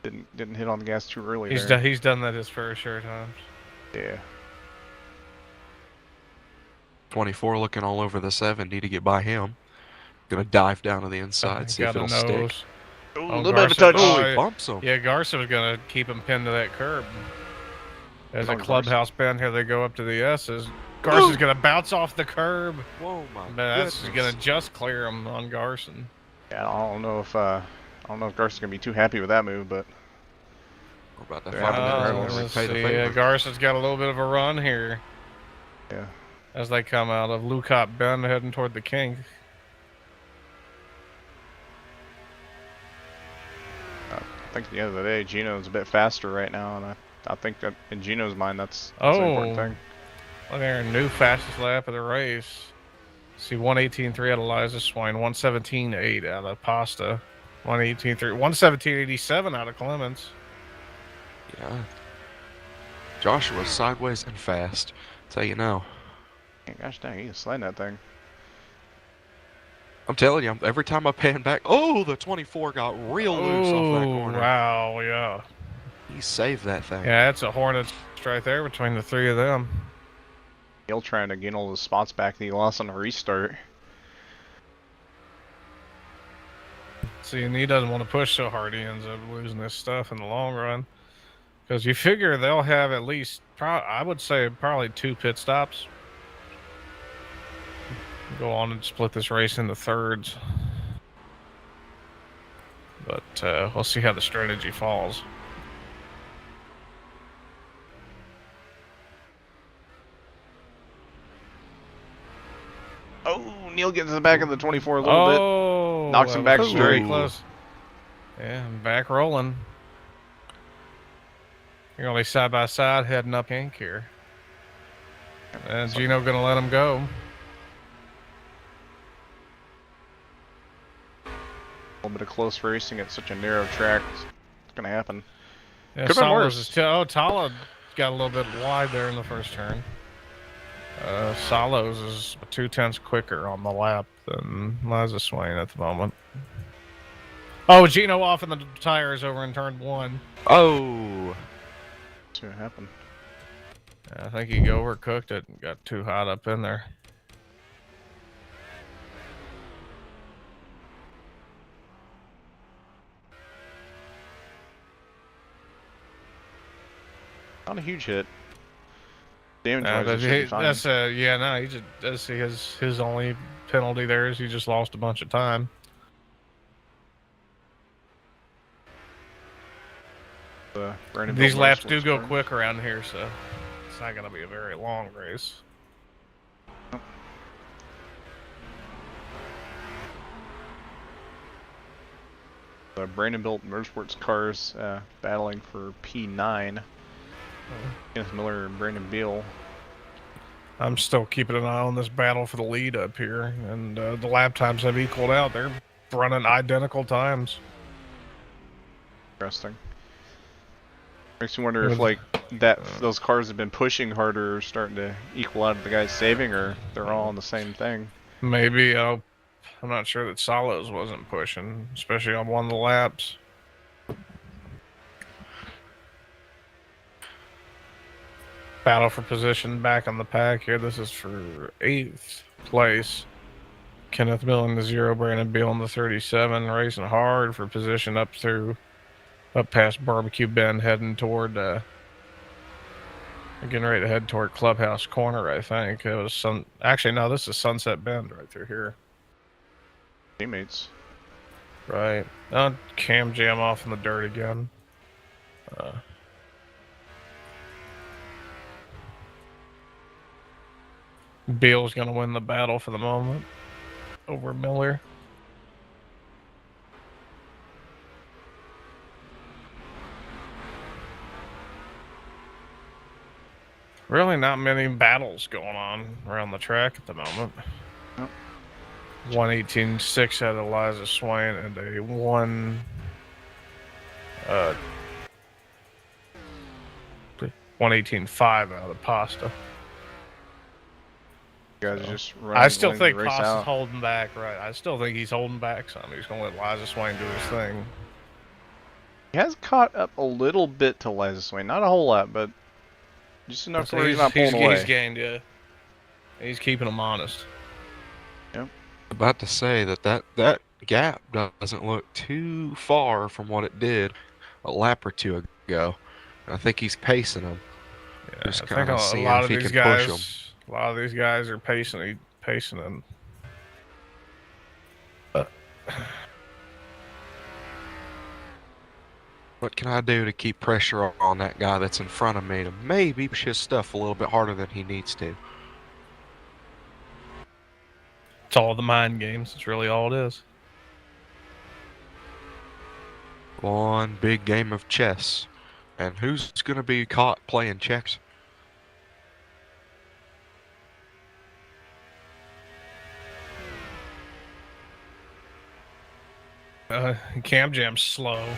didn't hit on the gas too early. He's done that his fair share of times. Yeah. 24 looking all over the 70 to get by him. Gonna dive down to the inside, see if Got a it'll stick. nose. Ooh, a Oh, little bit of a Garson. touch. Oh, Oh, he bumps him. Yeah, Garza was going to keep him pinned to that curb. As a Oh, clubhouse bend here, they go up to the S's. Garson's going to bounce off the curb. Whoa, my But that's goodness. going to just clear him on Garson. Yeah, I don't know if Garson's gonna be too happy with that move, but We're about to Yeah, find out. let's let's Pay the see. favor. Garson's got a little bit of a run here yeah. as they come out of Lucop Bend heading toward the King. think at the end of the day, Gino's a bit faster right now, and I think that in Gino's mind, that's an important thing. Look there, new fastest lap of the race. See, 1:18.3 out of Liza Swain, 1:17.8 out of Pasta, 1:18.3, 1:17.87 out of Clemens. Yeah. Joshua's sideways and fast. That's how you know. Gosh dang, he's sliding that thing. I'm telling you, every time I pan back, oh, the 24 got real loose off that corner. Wow, yeah. He saved that thing. Yeah, it's a Hornets right there between the three of them. Neil trying to gain all the spots back that he lost on the restart. See, and he doesn't want to push so hard, he ends up losing this stuff in the long run. Because you figure they'll have at least, I would say, probably 2 pit stops. Go on and split this race into thirds. But we'll see how the strategy falls. Oh, Neil gets in the back of the 24 a little bit. Knocks him back very straight. close. Yeah, back rolling. You're only side by side heading up Inc here. And Gino gonna let him go. A little bit of close racing at such a narrow track. It's gonna happen. Yeah, Could've been worse. Talha got a little bit wide there in the first turn. Salos is 2/10 quicker on the lap than Liza Swain at the moment. Oh, Gino off in the tires over in turn 1. Oh. That's what happened. I think he overcooked it and got too hot up in there. Not a huge hit. Damage he just his only penalty there is he just lost a bunch of time. These laps do go quick around here, so it's not going to be a very long race. The Brandon-built Motorsports cars battling for P9. Kenneth Miller and Brandon Beal. I'm still keeping an eye on this battle for the lead up here, and the lap times have equaled out. They're running identical times. Interesting. Makes me wonder if like those cars have been pushing harder, starting to equal out the guys saving, or they're all on the same thing. Maybe. I'm not sure that Salos wasn't pushing, especially on one of the laps. Battle for position back on the pack here. This is for 8th place. Kenneth Mill in the 0, Brandon Beal in the 37, racing hard for position up past Barbecue Bend, heading toward getting ready to head toward Clubhouse Corner, I think. It was actually no, this is Sunset Bend right through here. Teammates. Right. Cam jam off in the dirt again. Beal's going to win the battle for the moment over Miller. Really not many battles going on around the track at the moment. Nope. 1:18.6 out of Liza Swain and a 1:18.5 out of Pasta. You guys just running, I still think the race Pasta's out. holding back, right? I still think he's holding back some. He's going to let Liza Swain do his thing. He has caught up a little bit to Liza Swain. Not a whole lot, but just enough where he's not pulling away. He's gained, yeah. He's keeping him honest. Yep. About to say that gap doesn't look too far from what it did a lap or two ago. I think he's pacing him. Yeah, Just I kind think of a seeing lot if of he these can push him. guys, a lot of these guys are pacing him. What can I do to keep pressure on that guy that's in front of me to maybe push his stuff a little bit harder than he needs to? It's all the mind games. It's really all it is. One big game of chess. And who's going to be caught playing chess? Cam Jam's slow a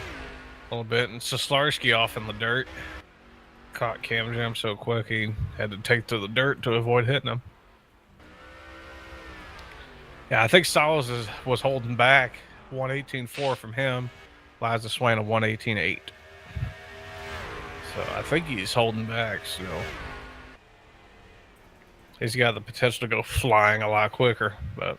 little bit, and Soslarski off in the dirt. Caught Cam Jam so quick he had to take to the dirt to avoid hitting him. Yeah, I think Solos was holding back 118.4 from him. Liza Swain a 118.8. So I think he's holding back still. He's got the potential to go flying a lot quicker, but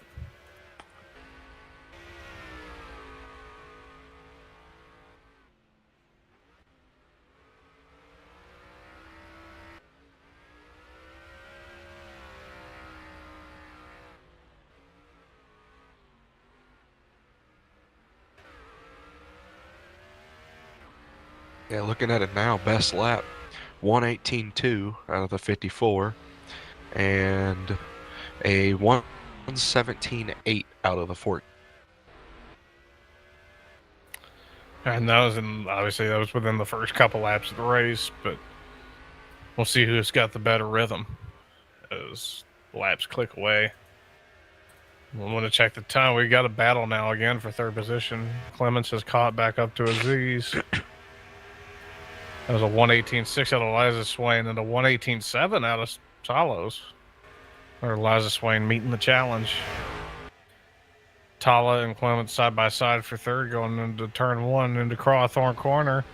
Yeah, looking at it now, best lap, 118.2 out of the 54, and a 117.8 out of the 40. and obviously that was within the first couple laps of the race, but we'll see who's got the better rhythm as laps click away. We want to check the time. We got a battle now again for third position. Clements has caught back up to Aziz. That was a 118.6 out of Liza Swain and a 118.7 out of Solos. Or Liza Swain meeting the challenge. Tala and Clements side by side for third going into turn one into Crawthorn corner.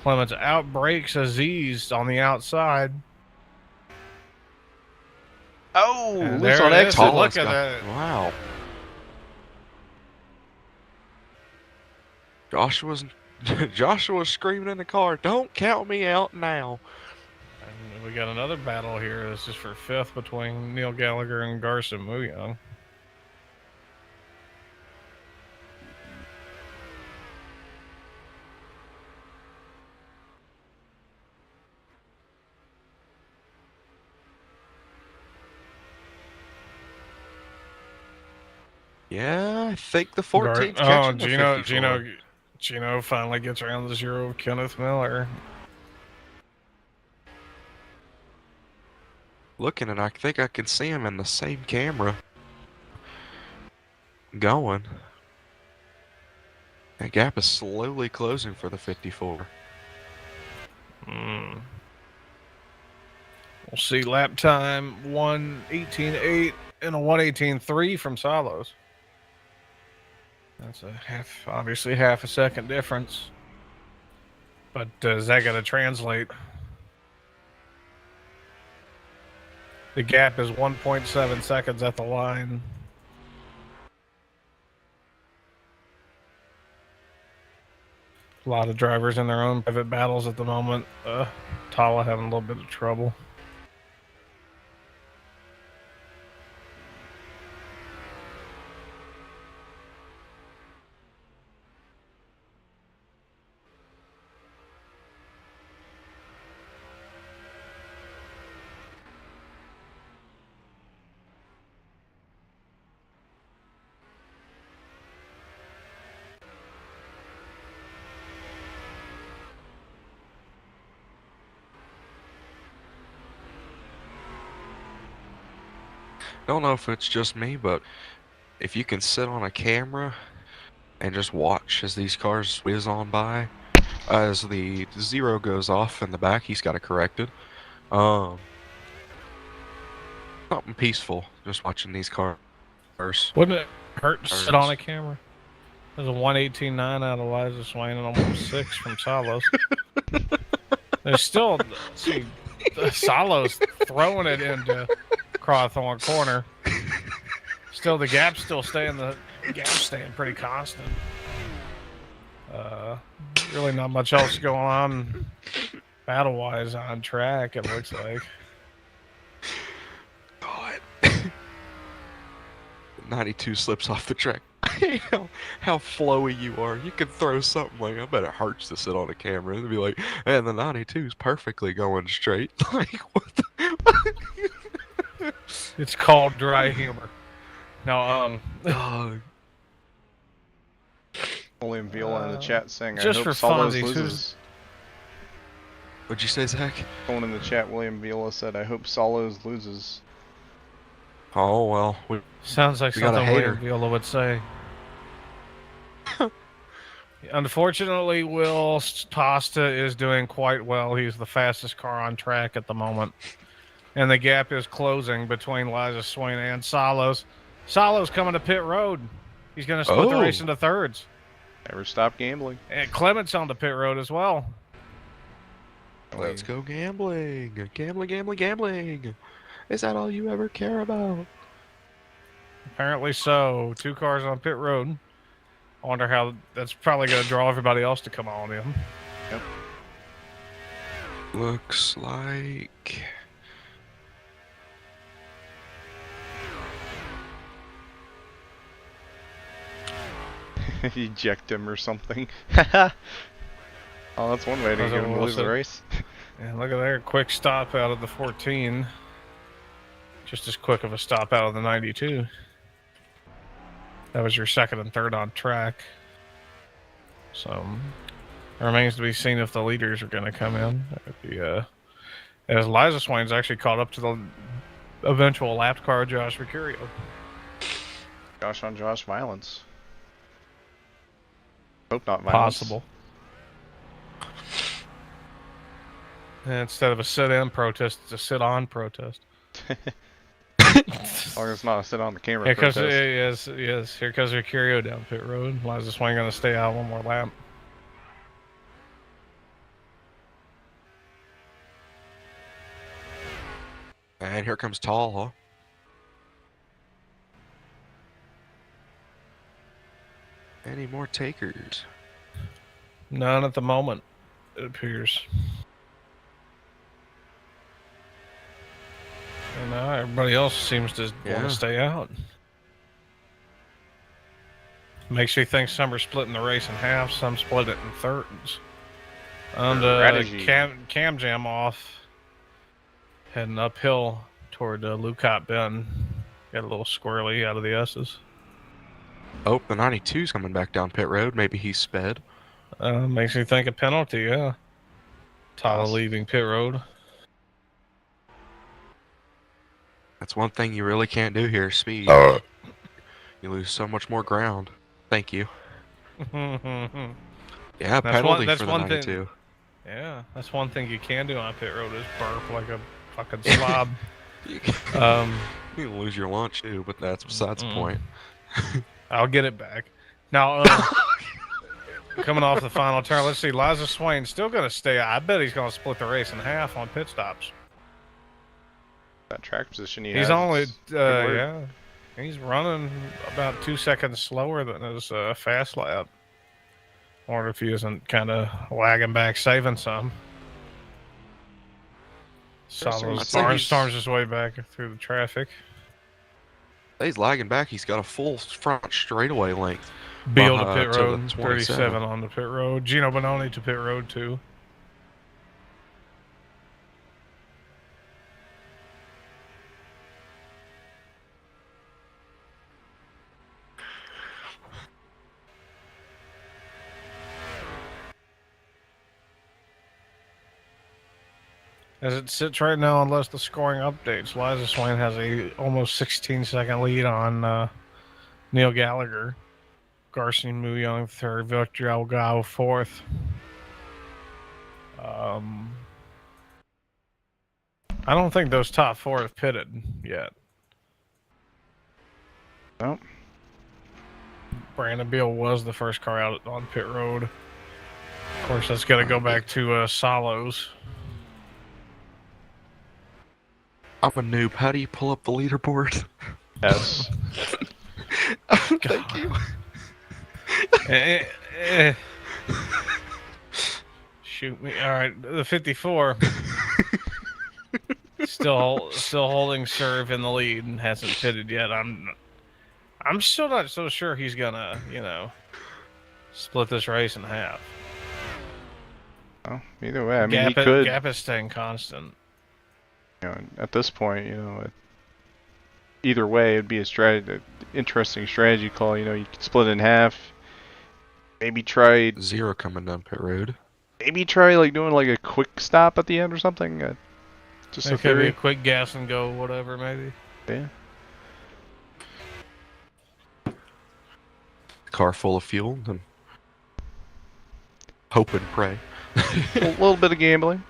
Clements outbrakes Aziz on the outside. Oh, And loose there on it is. exit. Look at that. Wow. Joshua's screaming in the car, "Don't count me out now." And we got another battle here. This is for fifth between Neil Gallagher and Garson Muyoung. Yeah, I think the 14th catching the 54. Gino finally gets around the zero of Kenneth Miller. Looking, and I think I can see him in the same camera. Going. That gap is slowly closing for the 54. We'll see lap time 1:18.8 and a 1:18.3 from Solos. That's obviously half a second difference. But is that going to translate? The gap is 1.7 seconds at the line. A lot of drivers in their own private battles at the moment. Tala having a little bit of trouble. I don't know if it's just me, but if you can sit on a camera and just watch as these cars whiz on by, as the zero goes off in the back, he's got it corrected. Something peaceful, just watching these cars. Wouldn't it hurt to sit on a camera? There's a 118.9 out of Liza Swain and almost 6 from Solos. There's still, see, Solos throwing it into Crawthorn corner. Still, the gap's staying pretty constant. Really not much else going on battle-wise on track, it looks like. God. 92 slips off the track. how flowy you are. You can throw something like, I bet it hurts to sit on a camera and be like, and the 92's perfectly going straight. Like, what the... It's called dry humor. Now, William Viola in the chat saying, I just hope for Solos funsies, loses. What'd you say, Zach? Someone in the chat, William Viola, said, I hope Solos loses. Oh, well. Sounds like We got a something William hater. Viola would say. Unfortunately, Will Tosta is doing quite well. He's the fastest car on track at the moment. And the gap is closing between Liza Swain and Solos. Solos coming to pit road. He's going to split the race into thirds. Never stop gambling. And Clement's on the pit road as well. Let's go gambling. Gambling, gambling, gambling. Is that all you ever care about? Apparently so. 2 cars on pit road. I wonder how that's probably going to draw everybody else to come on in. Yep. Looks like... Eject him or something. Oh, that's one way to get him to lose the race. And look at there. Quick stop out of the 14. Just as quick of a stop out of the 92. That was your second and third on track. So, it remains to be seen if the leaders are going to come in. As Liza Swain's actually caught up to the eventual lapped car, Josh Mercurio. Josh on Josh violence. Hope not violence. Possible. And instead of a sit-in protest, it's a sit-on protest. As long as it's not a sit on the camera Here comes, protest. yes. Here comes Mercurio down pit road. Liza Swain going to stay out one more lap. And here comes Talha. Any more takers? None at the moment, it appears. And now everybody else seems to want to stay out. Makes you think some are splitting the race in half, some split it in thirds. And Cam Jam off, heading uphill toward Lucott Bend. Got a little squirrely out of the S's. Oh, the 92's coming back down pit road. Maybe he's sped. Makes me think a penalty, yeah. Talha leaving pit road. That's one thing you really can't do here, speed. You lose so much more ground. Thank you. Yeah, penalty for the 92. Yeah, that's one thing you can do on pit road is burp like a fucking slob. You can lose your lunch too, but that's besides the point. I'll get it back. Now, coming off the final turn, let's see. Liza Swain's still going to stay. I bet he's going to split the race in half on pit stops. That track position he's only, yeah. He's running about 2 seconds slower than his fast lap. I wonder if he isn't kind of lagging back, saving some. Storms his way back through the traffic. He's lagging back. He's got a full front straightaway length. Beal to pit road, 37 on the pit road. Gino Bononi to pit road, too. As it sits right now, unless the scoring updates, Liza Swain has a almost 16-second lead on Neil Gallagher. Garcia Muyong third, Victor Algao fourth. I don't think those top four have pitted yet. Nope. Brandon Beal was the first car out on pit road. Of course, that's going to go back to Solos. I'm a noob. How do you pull up the leaderboard? S. Thank you. Shoot me. All right, the 54. still holding serve in the lead and hasn't pitted yet. I'm still not so sure he's gonna, split this race in half. Well, either way, I mean, he could. Gap is staying constant. At this point, either way, it'd be a interesting strategy call. You could split it in half. Maybe try Zero coming down pit road. like doing like a quick stop at the end or something. Just a It could be a theory. quick gas and go, whatever, maybe. Yeah. Car full of fuel and hope and pray. A little bit of gambling.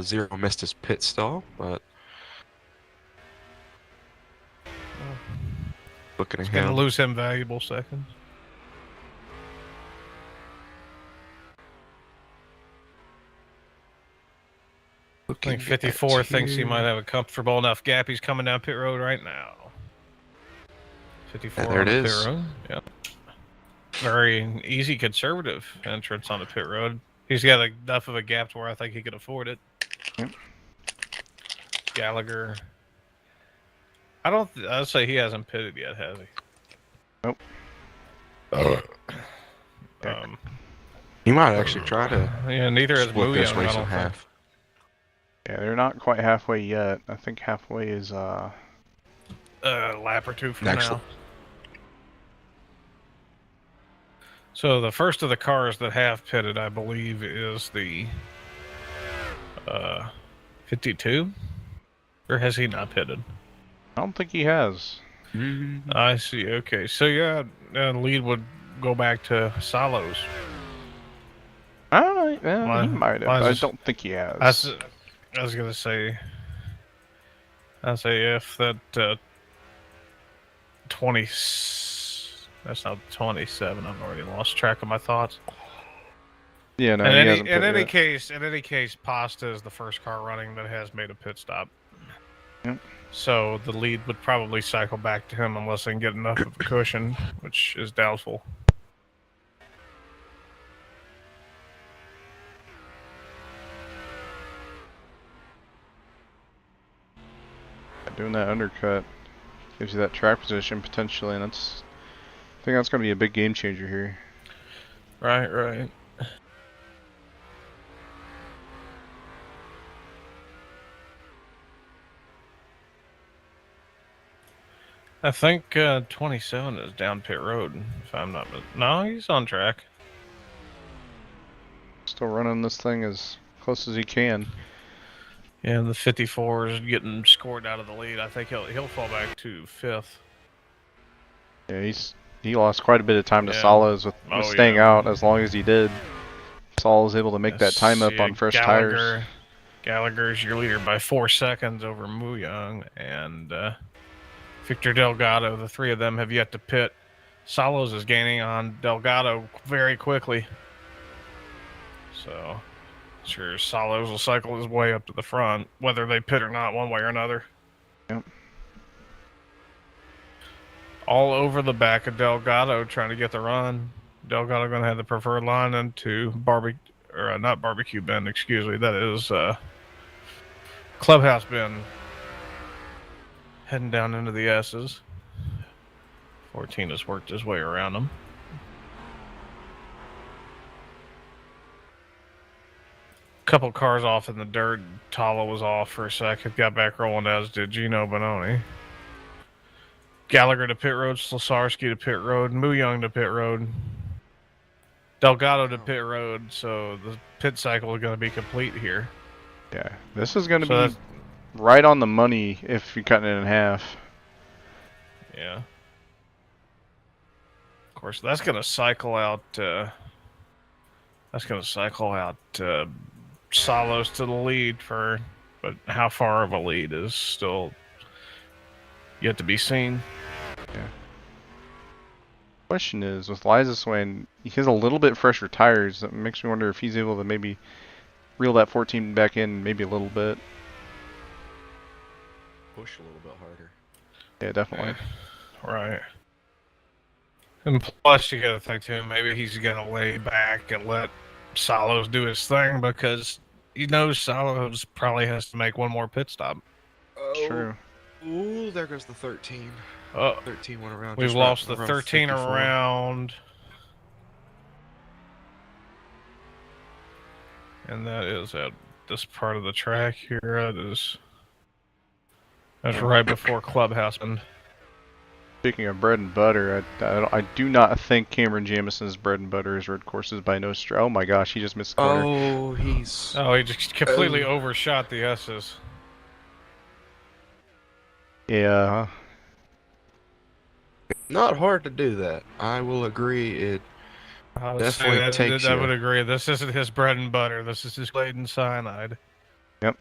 Zero missed his pit stall, but looking It's gonna ahead. lose him valuable seconds. I think 54 thinks he might have a comfortable enough gap. He's coming down pit road right now. 54 Yeah, there on it the is. pit road. Yep. Very easy conservative entrance on the pit road. He's got enough of a gap to where I think he could afford it. Yep. Gallagher. I'd say he hasn't pitted yet, has he? Nope. He might actually try to Yeah, neither has split this Muyoung, I race in don't think. half. Yeah, they're not quite halfway yet. I think halfway is A lap or two from Next now. So the first of the cars that have pitted, I believe, is the 52? Or has he not pitted? I don't think he has. I see. Okay, so yeah, lead would go back to Salos. I don't know. Why- He might have. why is But I this- don't think he has. I was gonna say. I'd say if that 20. That's not 27. I've already lost track of my thoughts. Yeah, no, in he any, hasn't in pit any yet. case, Pasta is the first car running that has made a pit stop. Yep. So the lead would probably cycle back to him unless they can get enough of a cushion, which is doubtful. Doing that undercut gives you that track position potentially, and I think that's going to be a big game changer here. Right, right. I think 27 is down pit road, if I'm not no, he's on track. Still running this thing as close as he can. Yeah, the 54 is getting scored out of the lead. I think he'll fall back to fifth. Yeah, he lost quite a bit of time to Yeah. Solos with Oh, staying yeah. out as long as he did. Sol was able to make that time up on fresh tires. Gallagher's your leader by 4 seconds over Muyoung and Victor Delgado. The three of them have yet to pit. Solos is gaining on Delgado very quickly. So, sure, Solos will cycle his way up to the front, whether they pit or not, one way or another. Yep. All over the back of Delgado trying to get the run. Delgado going to have the preferred line into not barbecue bend, excuse me. That is clubhouse bend. Heading down into the S's. 14 has worked his way around them. Couple cars off in the dirt. Tala was off for a second. Got back rolling, as did Gino Bononi. Gallagher to pit road. Slosarski to pit road. Muyoung to pit road. Delgado to pit road. So the pit cycle is going to be complete here. Yeah, this is going to So be right on the money if you're cutting it in half. Yeah. Of course, that's going to cycle out. Solos to the lead but how far of a lead is still yet to be seen. Question is, with Liza Swain, he has a little bit fresher tires. That makes me wonder if he's able to maybe reel that 14 back in maybe a little bit. Push a little bit harder. Yeah, definitely. Right. And plus, you got to think too, maybe he's going to lay back and let Solos do his thing because he knows Solos probably has to make one more pit stop. True. Ooh, there goes the 13. 13 went around. We've just lost right the around 13 54. around. And that is at this part of the track here. That's right before Clubhouse. And Speaking of bread and butter, I do not think Cameron Jamison's bread and butter is road courses by no stretch. Oh my gosh, he just missed the corner. Oh, he's Oh, he just completely overshot the S's. Yeah. not hard to do that. I will agree. It I would definitely say that, takes I you. would agree. This isn't his bread and butter. This is his laden cyanide. Yep.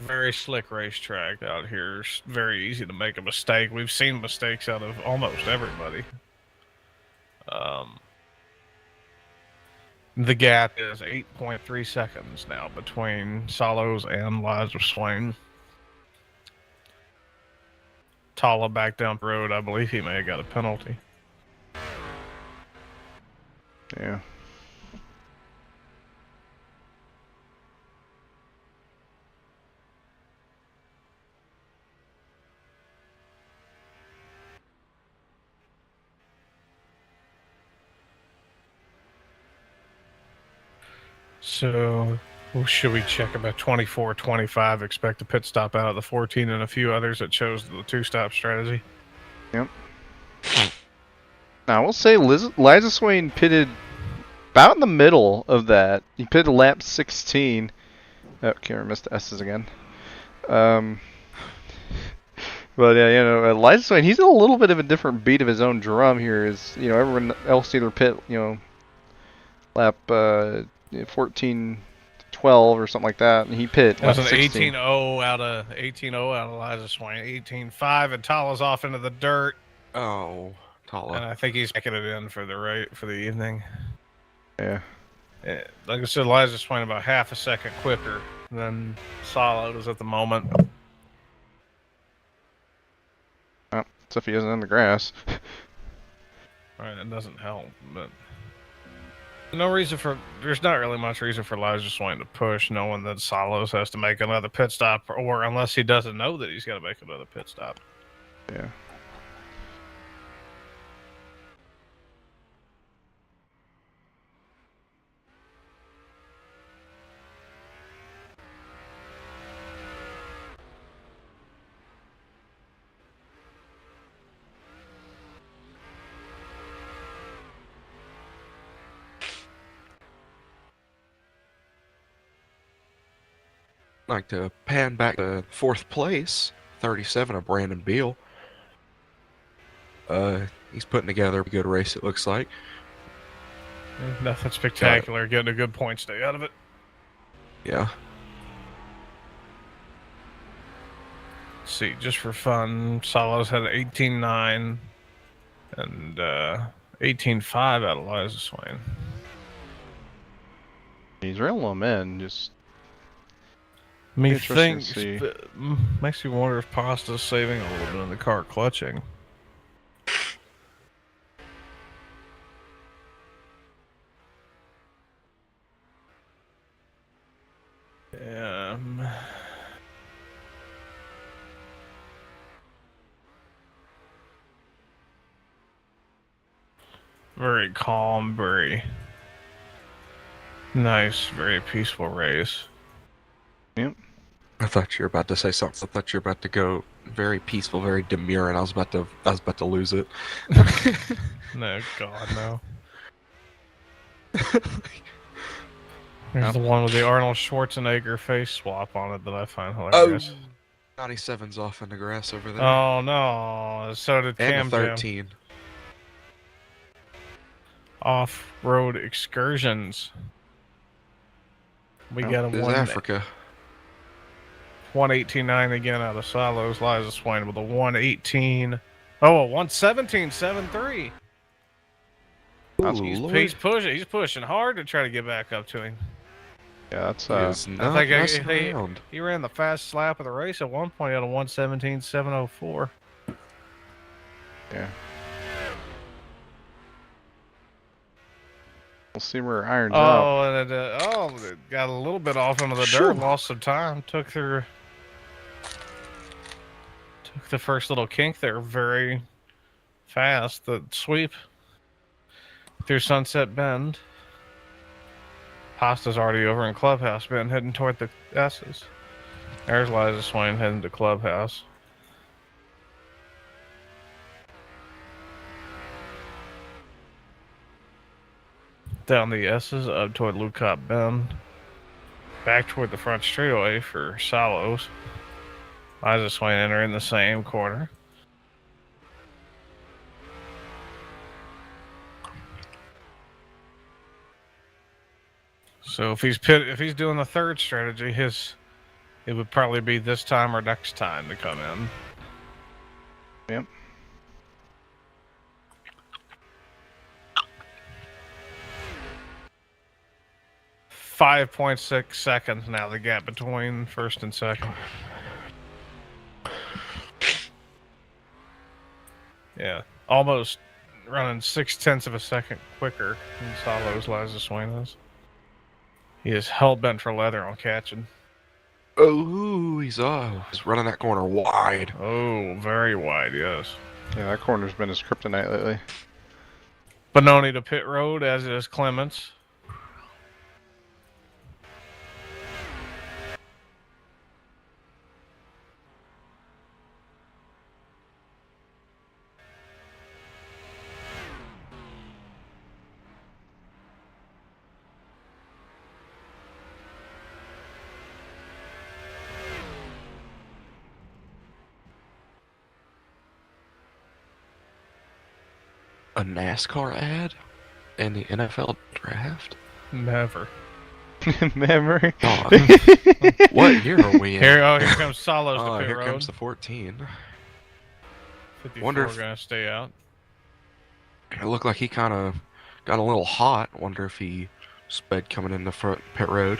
Very slick racetrack out here. It's very easy to make a mistake. We've seen mistakes out of almost everybody. The gap is 8.3 seconds now between Solos and Liza Swain. Talha back down the road. I believe he may have got a penalty. Yeah. So, should we check about 24, 25, expect a pit stop out of the 14 and a few others that chose the two-stop strategy? Yep. Now, I will say Liza Swain pitted about in the middle of that. He pitted lap 16. Oh, Cameron missed the S's again. But yeah, you know, Liza Swain, he's in a little bit of a different beat of his own drum here. Is, you know, everyone else either pit, you know, lap 14, 12 or something like that, and he pit. That was an 16. 18-0 out of Liza Swain. 18-5, and Talha's off into the dirt. Oh, And Talha. I think he's making it in for the evening. Yeah. Like I said, Liza Swain about half a second quicker than Solos at the moment. Well, except he isn't in the grass. Right, it doesn't help, but there's not really much reason for Liza Swain to push, knowing that Solos has to make another pit stop, or unless he doesn't know that he's got to make another pit stop. Yeah. Like to pan back to fourth place, 37 of Brandon Beal. He's putting together a good race, it looks like. Nothing spectacular, getting a good point stay out of it. Yeah. Let's see, just for fun, Solos had an 18-9 and 18-5 out of Liza Swain. He's reeling them in, just... Makes Interesting me wonder if Pasta's saving a little bit in the car clutching. Very calm, very nice, very peaceful race. Yep. I thought you were about to say something. I thought you were about to go very peaceful, very demure, and I was about to lose it. No, God, no. There's the one with the Arnold Schwarzenegger face swap on it that I find hilarious. 97's off in the grass over there. Oh no! So did and Cam a Jam. 13. Off-road excursions. We got a This is Africa. 118.9 again out of Solos. Liza Swain with a 118. Oh, a 117.73. Ooh, Lord. He's pushing hard to try to get back up to him. Yeah, that's He is not think messing around. he ran the fastest lap of the race at one point at a 117.704. yeah. We'll see where it irons out. Oh, and it got a little bit off into the dirt, lost some time, took the first little kink there very fast. The sweep through Sunset Bend. Pasta's already over in Clubhouse Bend, heading toward the S's. There's Liza Swain heading to clubhouse. Down the S's up toward Lukop Bend. Back toward the front straightaway for Salos. Liza Swain entering the same corner. So if he's doing the third strategy, it would probably be this time or next time to come in. Yep. .6 seconds now, the gap between first and second. Yeah, almost running 0.6 of a second quicker than Salos Liza Swain is. He is hell-bent for leather on catching. Oh, he's running that corner wide. Oh, very wide, yes. Yeah, that corner's been his kryptonite lately. Benoni to pit road, as is Clements. A NASCAR ad in the NFL draft? Never. Memory. Dog. What year are we in? Here comes Salos to pit here road. comes the 14. 54 Wonder if- gonna stay out. It looked like he kind of got a little hot. Wonder if he sped coming in the front pit road.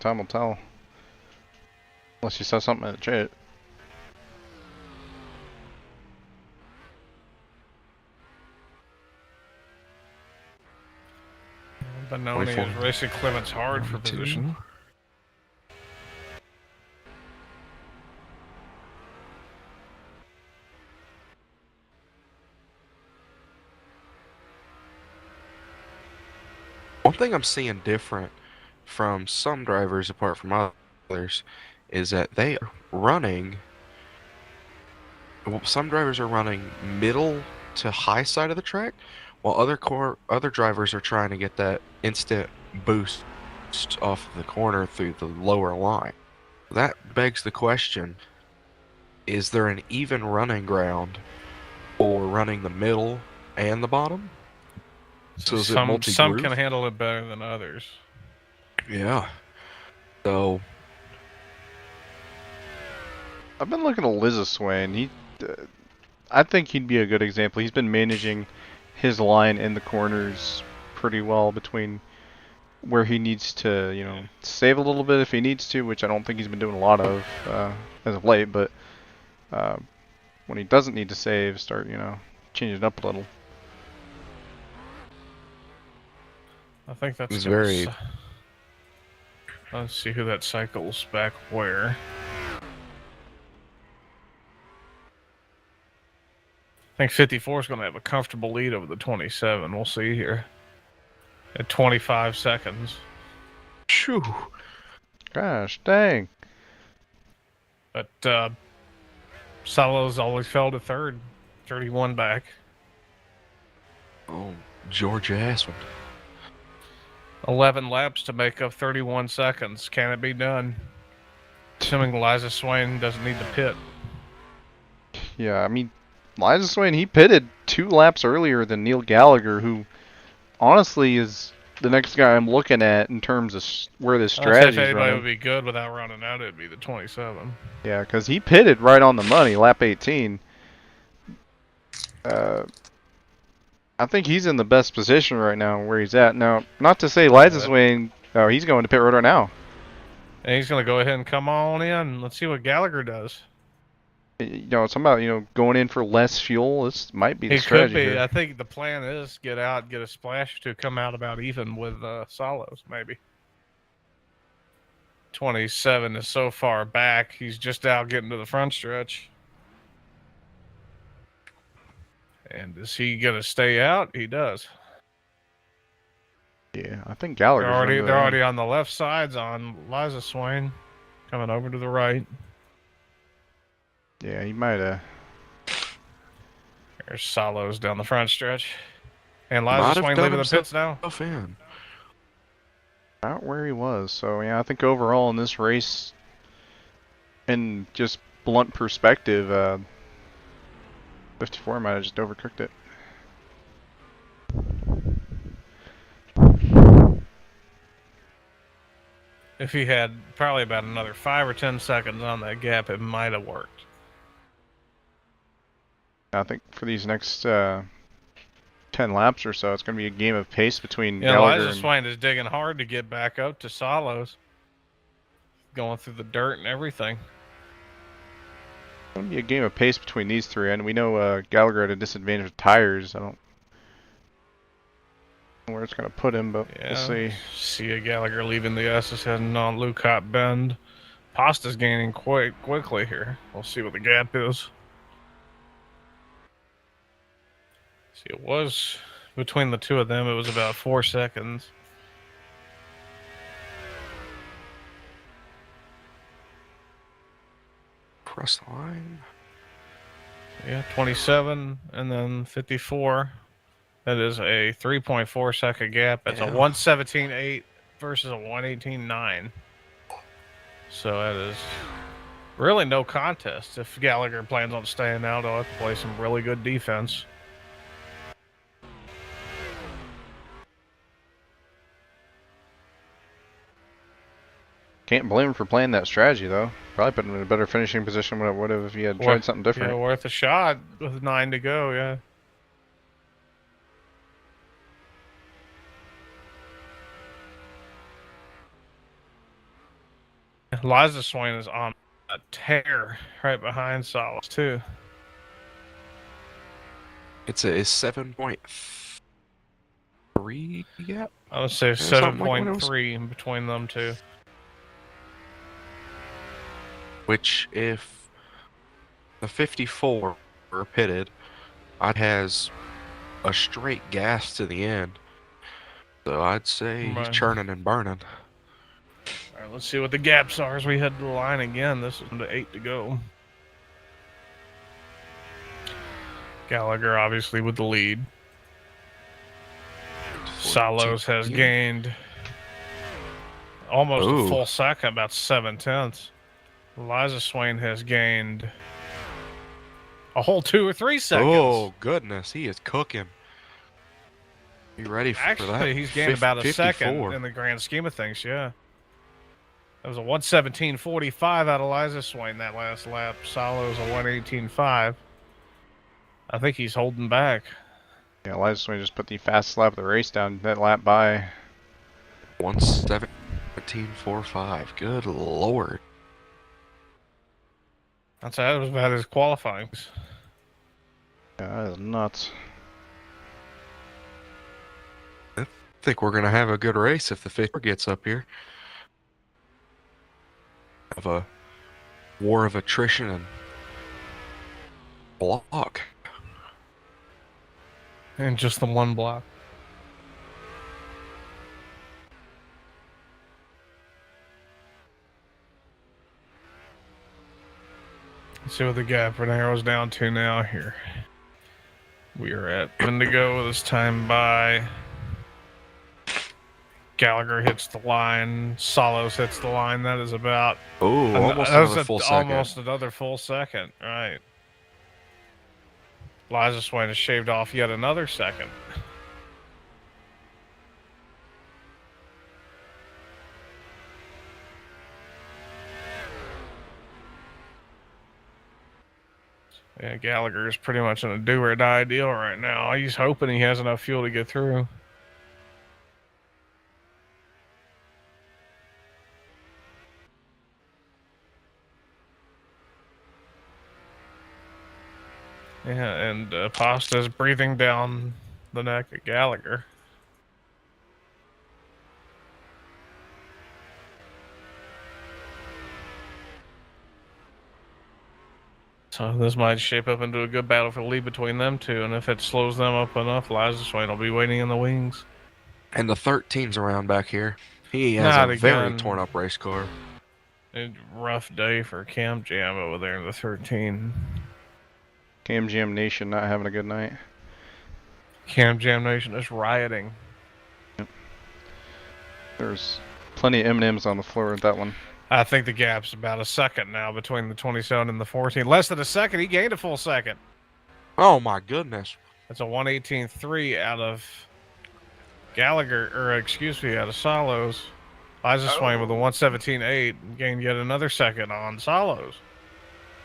Time will tell. Unless you saw something in the chat. Benoni is 24. racing Clements hard for 22. position. One thing I'm seeing different from some drivers, apart from others, is that they are running. Well, some drivers are running middle to high side of the track, while other drivers are trying to get that instant boost off the corner through the lower line. That begs the question: is there an even running ground for running the middle and the bottom? So is it Some multi-groove? can handle it better than others. Yeah. So I've been looking at Liza Swain. I think he'd be a good example. He's been managing his line in the corners pretty well between where he needs to, save a little bit if he needs to, which I don't think he's been doing a lot of as of late. But when he doesn't need to save, start, changing it up a little. I think that's It's gonna very- Let's see who that cycles back where. I think 54 is going to have a comfortable lead over the 27. We'll see here. At 25 seconds. Shoo. Gosh, dang. But Salos always fell to third. 31 back. Oh, George Aswin. 11 laps to make up 31 seconds. Can it be done? Assuming Liza Swain doesn't need to pit. Yeah, I mean, Liza Swain, he pitted 2 laps earlier than Neil Gallagher, who honestly is the next guy I'm looking at in terms of where this If strategy's anybody running. would be good without running out, it'd be the 27. Yeah, because he pitted right on the money, lap 18. I think he's in the best position right now where he's at. Now, not to say Liza Swain, oh, he's going to pit road right now. And he's going to go ahead and come on in. Let's see what Gallagher does. It's about, going in for less fuel. This might be the He could strategy be. here. I think the plan is get out, get a splash to come out about even with Salos, maybe. 27 is so far back. He's just out getting to the front stretch. And is he going to stay out? He does. Yeah, I think Gallagher's They're gonna go already in. on the left sides on Liza Swain. coming over to the right. Yeah, he might have. There's Solos down the front stretch. And Might Liza have Swain done leaving the pits now. himself in. About where he was. So, yeah, I think overall in this race, in just blunt perspective, 54 might have just overcooked it. If he had probably about another 5 or 10 seconds on that gap, it might have worked. I think for these next 10 laps or so, it's going to be a game of pace between Yeah, Gallagher Liza and... Swain is digging hard to get back up to Solos. Going through the dirt and everything. It's going to be a game of pace between these three, and we know Gallagher at a disadvantage with tires. I don't know where it's going to put him, but Yeah, we'll see. See a Gallagher leaving the S is heading on Lucott Bend. Pasta's gaining quite quickly here. We'll see what the gap is. See, it was between the two of them, it was about 4 seconds. Cross the line. Yeah, 27 and then 54. That is a 3.4 second gap. That's a Yeah. 117.8 versus a 118.9. So that is really no contest. If Gallagher plans on staying out, he'll have to play some really good defense. Can't blame him for playing that strategy, though. Probably put him in a better finishing position than it would have if he had tried something different. Yeah, worth a shot with 9 to go, yeah. Liza Swain is on a tear right behind Solis, too. It's a 7.3 gap. I would say something like when it was- 7.3 in between them two. Which, if the 54 were pitted, I'd has a straight gas to the end. So I'd say Right. he's churning and burning. All right, let's see what the gaps are as we head to the line again. This is to 8 to go. Gallagher obviously with the lead. Solos has gained almost a Ooh. full second, about 7/10. Liza Swain has gained a whole 2 or 3 seconds. Oh, goodness. He is cooking. Be ready for that. Actually, he's gained about a 54. second in the grand scheme of things, yeah. That was a 117.45 out of Liza Swain that last lap. Solo's a 118.5. I think he's holding back. Yeah, Liza Swain just put the fastest lap of the race down that lap by. 117.45. Good lord. That was about his qualifying. Yeah, that is nuts. I think we're going to have a good race if the 54 gets up here. Have a war of attrition and block. And just the one block. Let's see what the gap narrows down to now here. We are at Indigo this time by. Gallagher hits the line. Solos hits the line. That is about. Oh, almost that was another full second. Almost another full second. Right. Liza Swain has shaved off yet another second. Yeah, Gallagher is pretty much in a do or die deal right now. He's hoping he has enough fuel to get through. Yeah, and Pasta's breathing down the neck of Gallagher. So this might shape up into a good battle for the lead between them two, and if it slows them up enough, Liza Swain will be waiting in the wings. And the 13's around back here. He has Not a very again. torn up race car. A rough day for Cam Jam over there in the 13. Cam Jam Nation not having a good night. Cam Jam Nation is rioting. There's plenty of M&Ms on the floor with that one. I think the gap's about a second now between the 27 and the 14. Less than a second. He gained a full second. Oh my goodness. That's a 1:18.3 out of Gallagher, or excuse me, out of Solos. Liza Swain with a 1:17.8 gained yet another second on Solos.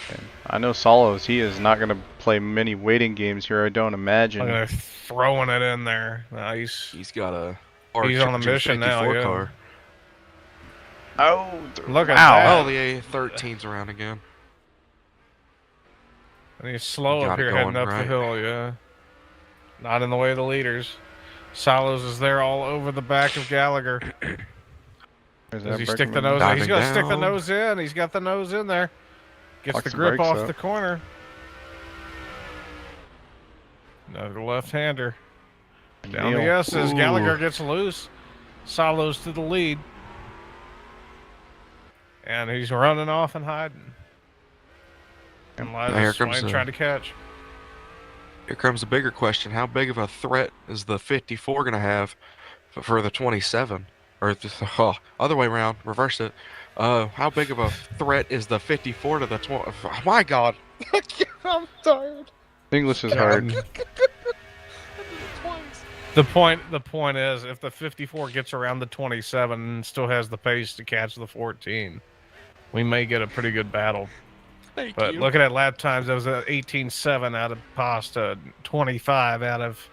Okay. I know Solos, he is not going to play many waiting games here, I don't imagine. Look at throwing it in there. He's got a He's on a mission now, yeah. car. Oh, Look at wow. that. Oh, the A13's around again. And he's slow Got up it here going, heading up right? the hill, yeah. Not in the way of the leaders. Solos is there all over the back of Gallagher. Does Does he stick the nose in? He's going to stick the nose in. He's got the nose in there. Gets Locks the the grip brakes off up. the corner. Another left-hander. Down the S's. Gallagher gets loose. Solos to the lead. And he's running off and hiding. And Here Liza comes Swain the- trying to catch. Here comes the bigger question. How big of a threat is the 54 going to have for the 27? Or other way around, reverse it. How big of a threat is the 54 to the 20? Oh my God. I'm tired. English is hard. The point is, if the 54 gets around the 27 and still has the pace to catch the 14, we may get a pretty good battle. Thank But you. looking at lap times, that was an 18.7 out of Pasta, 25 out of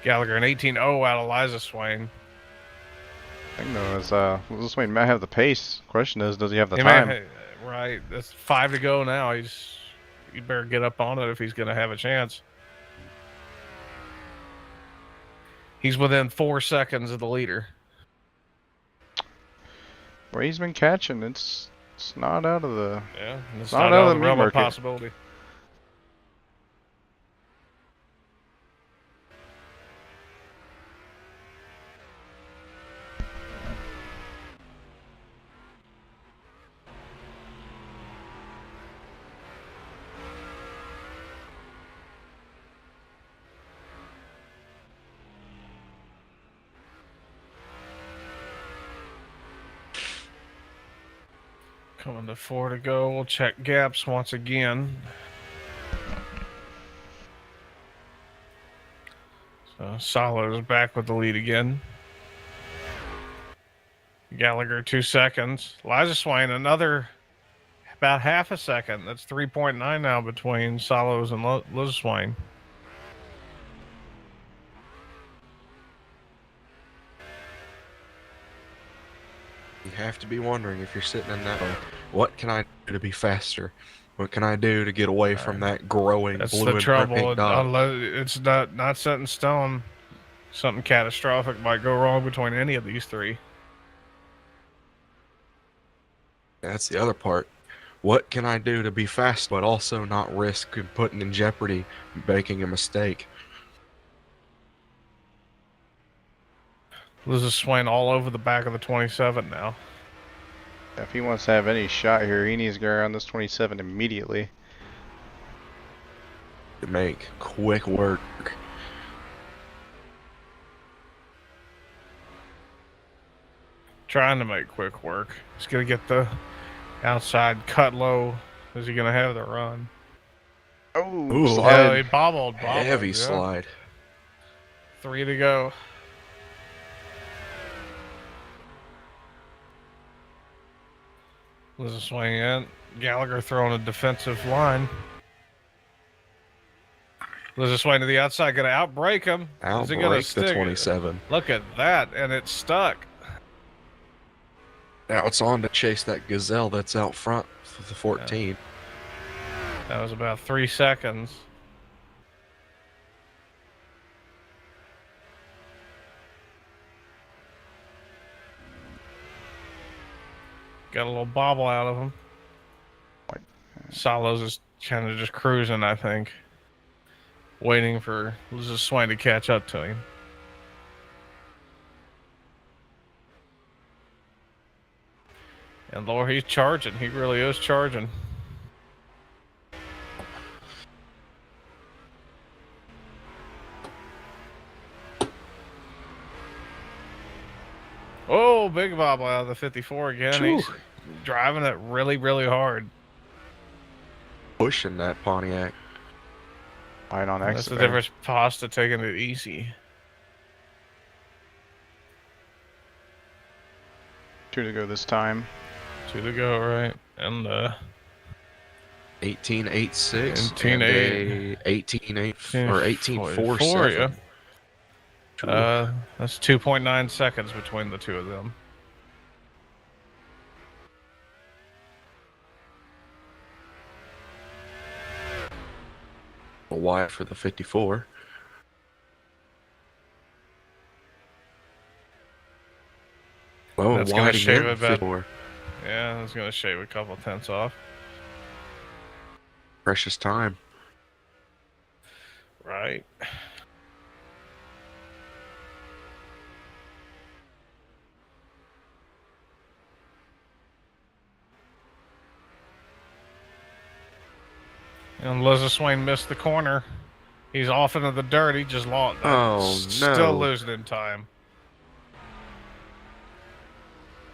Gallagher, and 18.0 out of Liza Swain. I think though is this Wayne might have the pace. Question is, does he have the He time? may- right, that's 5 to go now. You better get up on it if he's going to have a chance. He's within 4 seconds of the leader. Where he's been catching, it's not out of the. Yeah, it's Not not out out of of the the realm meat of market. possibility. Coming to 4 to go. We'll check gaps once again. So Solo's back with the lead again. Gallagher 2 seconds. Liza Swain another about half a second. That's 3.9 now between Solos and Liza Swain. You have to be wondering if you're sitting in that way, what can I do to be faster? What can I do to get away from that growing That's blue the and trouble. pink dot? Unless it's not set in stone. Something catastrophic might go wrong between any of these three. That's the other part. What can I do to be fast but also not risk putting in jeopardy making a mistake? Liza Swain all over the back of the 27 now. If he wants to have any shot here, he needs to go around this 27 immediately. To make quick work. Trying to make quick work. He's going to get the outside cut low. Is he going to have the run? Oh, Ooh. Yeah, he bobbled. Heavy yeah. slide. 3 to go. Liza Swain in. Gallagher throwing a defensive line. Liza Swain to the outside, going to outbreak him. Is he gonna Outbreak the stick? 27. Look at that, and it's stuck. Now it's on to chase that gazelle that's out front for the 14. That was about 3 seconds. Got a little bobble out of him. Solos is kind of just cruising, I think. Waiting for Liza Swain to catch up to him. And Lord, he's charging. He really is charging. Oh, Big Bob out of the 54 again. Whew. He's driving it really, really hard. Pushing that Pontiac. Right on That's exit. the there. difference. Pasta taking it easy. 2 to go this time. 2 to go, right? And 18.86 18.8. and a 18.8 or 18.47. yeah. That's 2.9 seconds between the two of them. Wide for the 54. Oh, That's gonna wide shave again. it back. 54. Yeah, that's gonna shave a couple tenths off. Precious time. Right. And Liza Swain missed the corner. He's off into the dirt. He just lost. Oh, no. Still losing in time.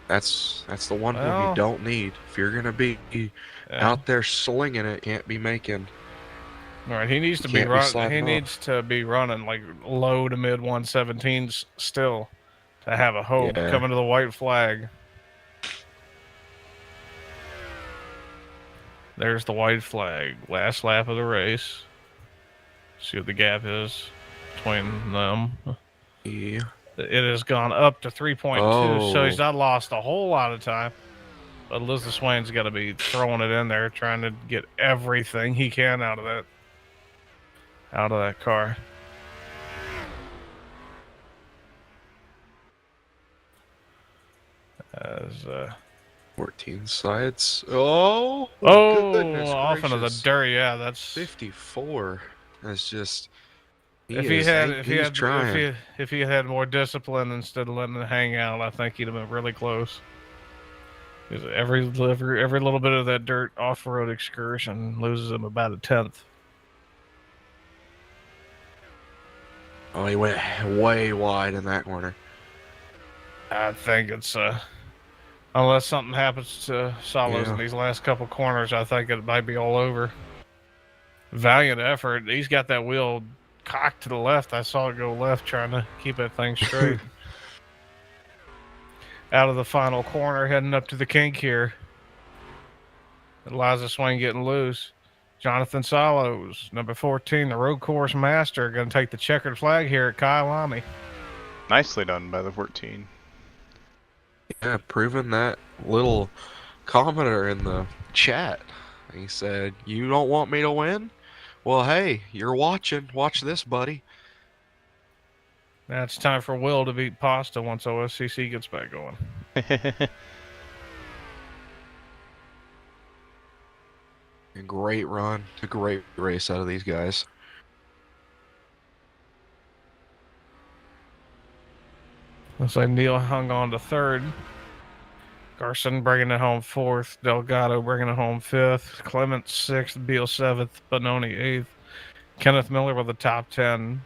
That's the one move Well, you don't need. If you're gonna be out there slinging it, can't be making. All right, he needs to be Can't be running. He sliding off. needs to be running like low to mid 117s still to have a hope Yeah. coming to the white flag. There's the white flag. Last lap of the race. See what the gap is between them. Yeah. It has gone up to 3.2, so he's not lost a whole lot of time. But Liza Swain's got to be throwing it in there, trying to get everything he can out of that car. As 14 sides. Oh. Goodness off into the gracious. dirt. Yeah, that's 54. That's just. if he had more discipline instead of letting it hang out, I think he'd have been really close. Because every little bit of that dirt off-road excursion loses him about a tenth. Oh, he went way wide in that corner. I think it's unless something happens to Salos in these last couple corners, I think it might be all over. Valiant effort. He's got that wheel cocked to the left. I saw it go left, trying to keep that thing straight. Out of the final corner, heading up to the kink here. Liza Swain getting loose. Jonathan Salos, number 14, the road course master, going to take the checkered flag here at Kyalami. Nicely done by the 14. Yeah, proving that little commenter in the chat. He said, "You don't want me to win? Well, hey, you're watching. Watch this, buddy." Now it's time for Will to beat Pasta once OSCC gets back going. A great run. A great race out of these guys. Looks like Neil hung on to third. Garson bringing it home fourth. Delgado bringing it home fifth. Clement sixth. Beal seventh. Bononi eighth. Kenneth Miller with the top 10,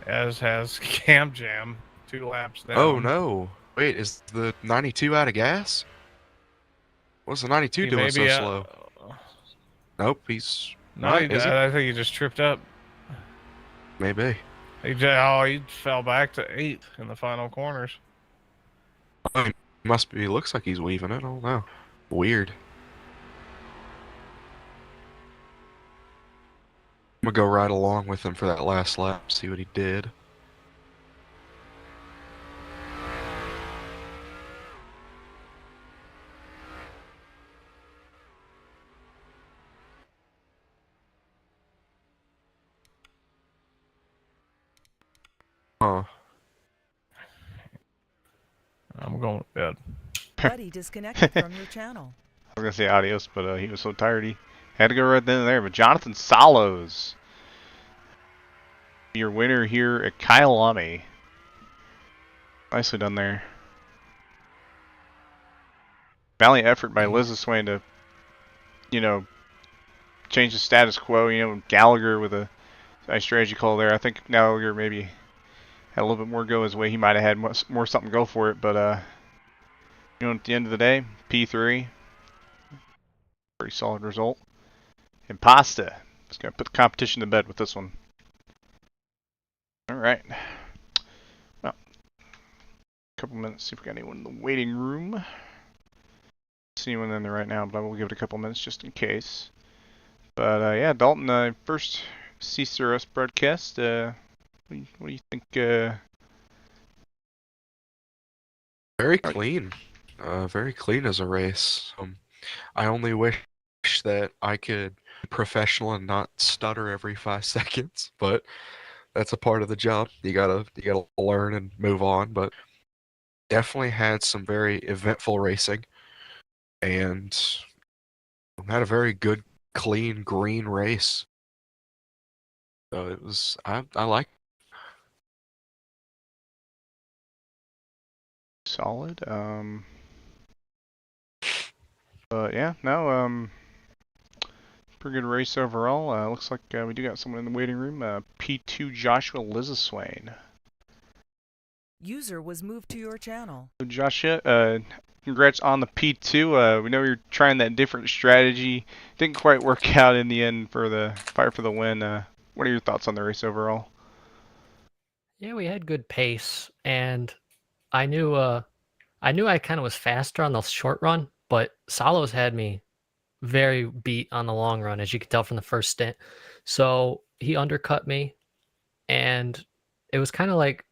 as has Cam Jam 2 laps down. Oh, no. Wait, is the 92 out of gas? What's the 92 He doing may so be slow? Nope, he's No, not, I think he just tripped up. Maybe. He fell back to 8th in the final corners. Must be. Looks like he's weaving it. I don't know. Weird. I'm gonna go right along with him for that last lap. See what he did. Huh. I'm going to bed. Buddy disconnected from your channel. I was gonna say adios, but he was so tired he had to go right then and there. But Jonathan Salos, your winner here at Kyalami. Nicely done there. valiant effort by Lizaswain to, change the status quo. Gallagher with a nice strategy call there. I think Gallagher maybe had a little bit more go his way. He might have had more something go for it, but at the end of the day, P3, pretty solid result. And Pasta is going to put the competition to bed with this one. All right. Well, a couple minutes, see if we got anyone in the waiting room. See anyone in there right now, but I will give it a couple minutes just in case. But yeah, Dalton, first CCRS broadcast. What do you think? Very clean. Very clean as a race. I only wish that I could be professional and not stutter every 5 seconds, but that's a part of the job. You gotta learn and move on. But definitely had some very eventful racing, and had a very good, clean, green race. So it was. I like. Solid. But yeah, no. Pretty good race overall. Looks like we do got someone in the waiting room. P2 Joshua Lizaswain. User was moved to your channel. Joshua, congrats on the P2. We know you're trying that different strategy. Didn't quite work out in the end for the Fire for the win. What are your thoughts on the race overall? Yeah, we had good pace, and I knew I kind of was faster on the short run, but Salos had me very beat on the long run, as you could tell from the first stint. So he undercut me, and it was kind of like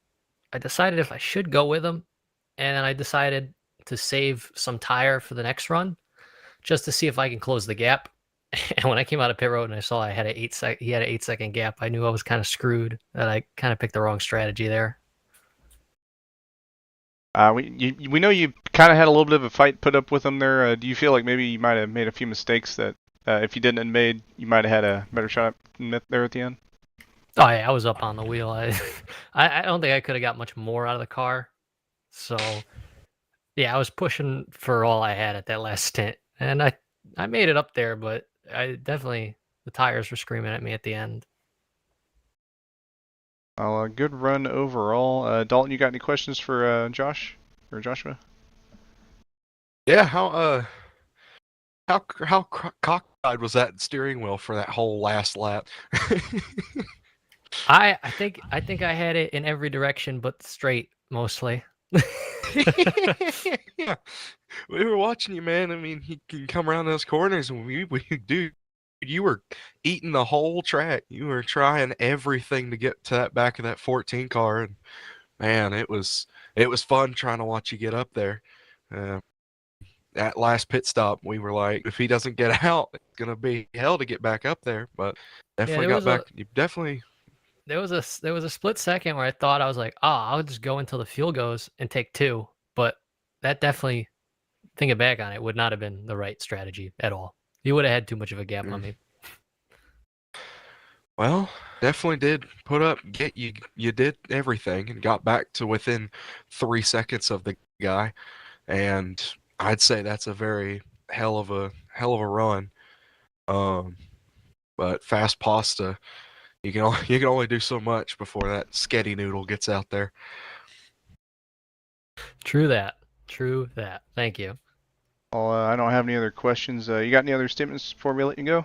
I decided if I should go with him, and then I decided to save some tire for the next run just to see if I can close the gap. And when I came out of pit road and I saw he had an 8-second gap, I knew I was kind of screwed, that I kind of picked the wrong strategy there. We know you kind of had a little bit of a fight put up with him there. Do you feel like maybe you might have made a few mistakes that if you didn't have made, you might have had a better shot there at the end? Oh yeah, I was up on the wheel. I don't think I could have got much more out of the car. So yeah, I was pushing for all I had at that last stint, and I made it up there, but the tires were screaming at me at the end. Well, good run overall. Dalton, you got any questions for Josh or Joshua? Yeah, how cockeyed was that steering wheel for that whole last lap? I think I had it in every direction but straight mostly. Yeah, we were watching you, man. I mean, he can come around those corners, and we do. You were eating the whole track. You were trying everything to get to that back of that 14 car, and man, it was fun trying to watch you get up there. That last pit stop, we were like, if he doesn't get out, it's gonna be hell to get back up there. But definitely got back. You definitely. There was a split second where I thought, I was like, I'll just go until the fuel goes and take 2. But that definitely, thinking back on it, would not have been the right strategy at all. You would have had too much of a gap on me. Well, definitely did put up. You did everything and got back to within 3 seconds of the guy, and I'd say that's a very hell of a run. But fast pasta, you can only do so much before that sketty noodle gets out there. True that. Thank you. Well, I don't have any other questions. You got any other statements before we let you go?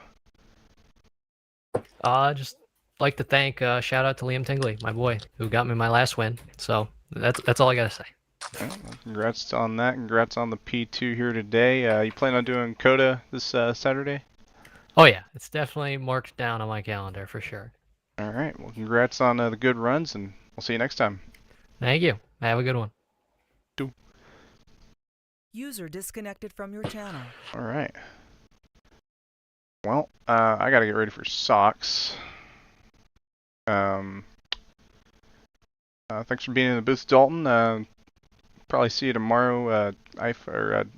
Just like to thank, shout out to Liam Tingley, my boy, who got me my last win. So that's all I gotta say. Well, congrats on that. Congrats on the P2 here today. You plan on doing COTA this Saturday? Oh yeah, it's definitely marked down on my calendar for sure. All right. Well, congrats on the good runs, and we'll see you next time. Thank you. Have a good one. User disconnected from your channel. All right. Well, I got to get ready for socks. Thanks for being in the booth, Dalton. Probably see you tomorrow.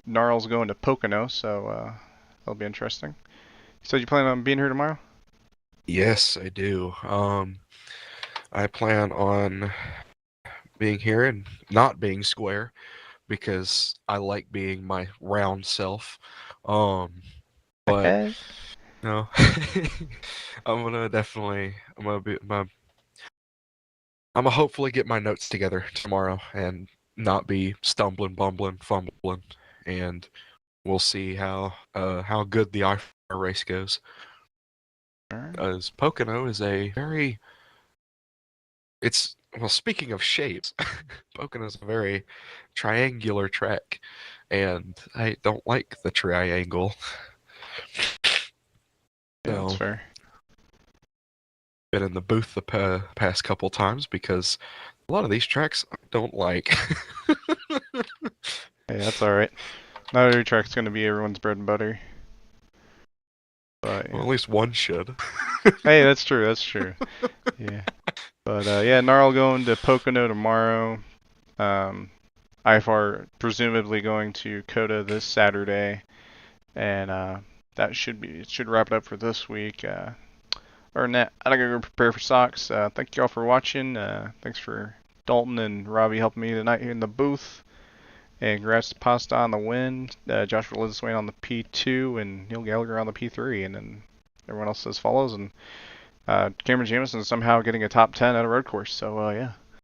Gnarl's going to Pocono, so that'll be interesting. You said you plan on being here tomorrow? Yes, I do. I plan on being here and not being square, because I like being my round self. But Okay. no, I'm gonna hopefully get my notes together tomorrow and not be stumbling, bumbling, fumbling, and we'll see how good the IFR race goes. Alright. As Pocono is a very, speaking of shapes, Pocono is a very triangular track, and I don't like the triangle. Yeah, that's So, fair. been in the booth the past couple times because a lot of these tracks I don't like. Hey, that's alright. Not every track's gonna be everyone's bread and butter. But Well, yeah. at least one should. Hey, that's true, that's true. Yeah. But yeah, Gnarl going to Pocono tomorrow. IFR presumably going to Coda this Saturday. And that should wrap it up for this week. Other than that, I gotta go prepare for socks. Thank you all for watching. Thanks for Dalton and Robbie helping me tonight here in the booth. And congrats to Pasta on the win. Joshua Linswain on the P2 and Neil Gallagher on the P3. And then everyone else says follows. And Cameron Jamison somehow getting a top 10 at a road course. So yeah.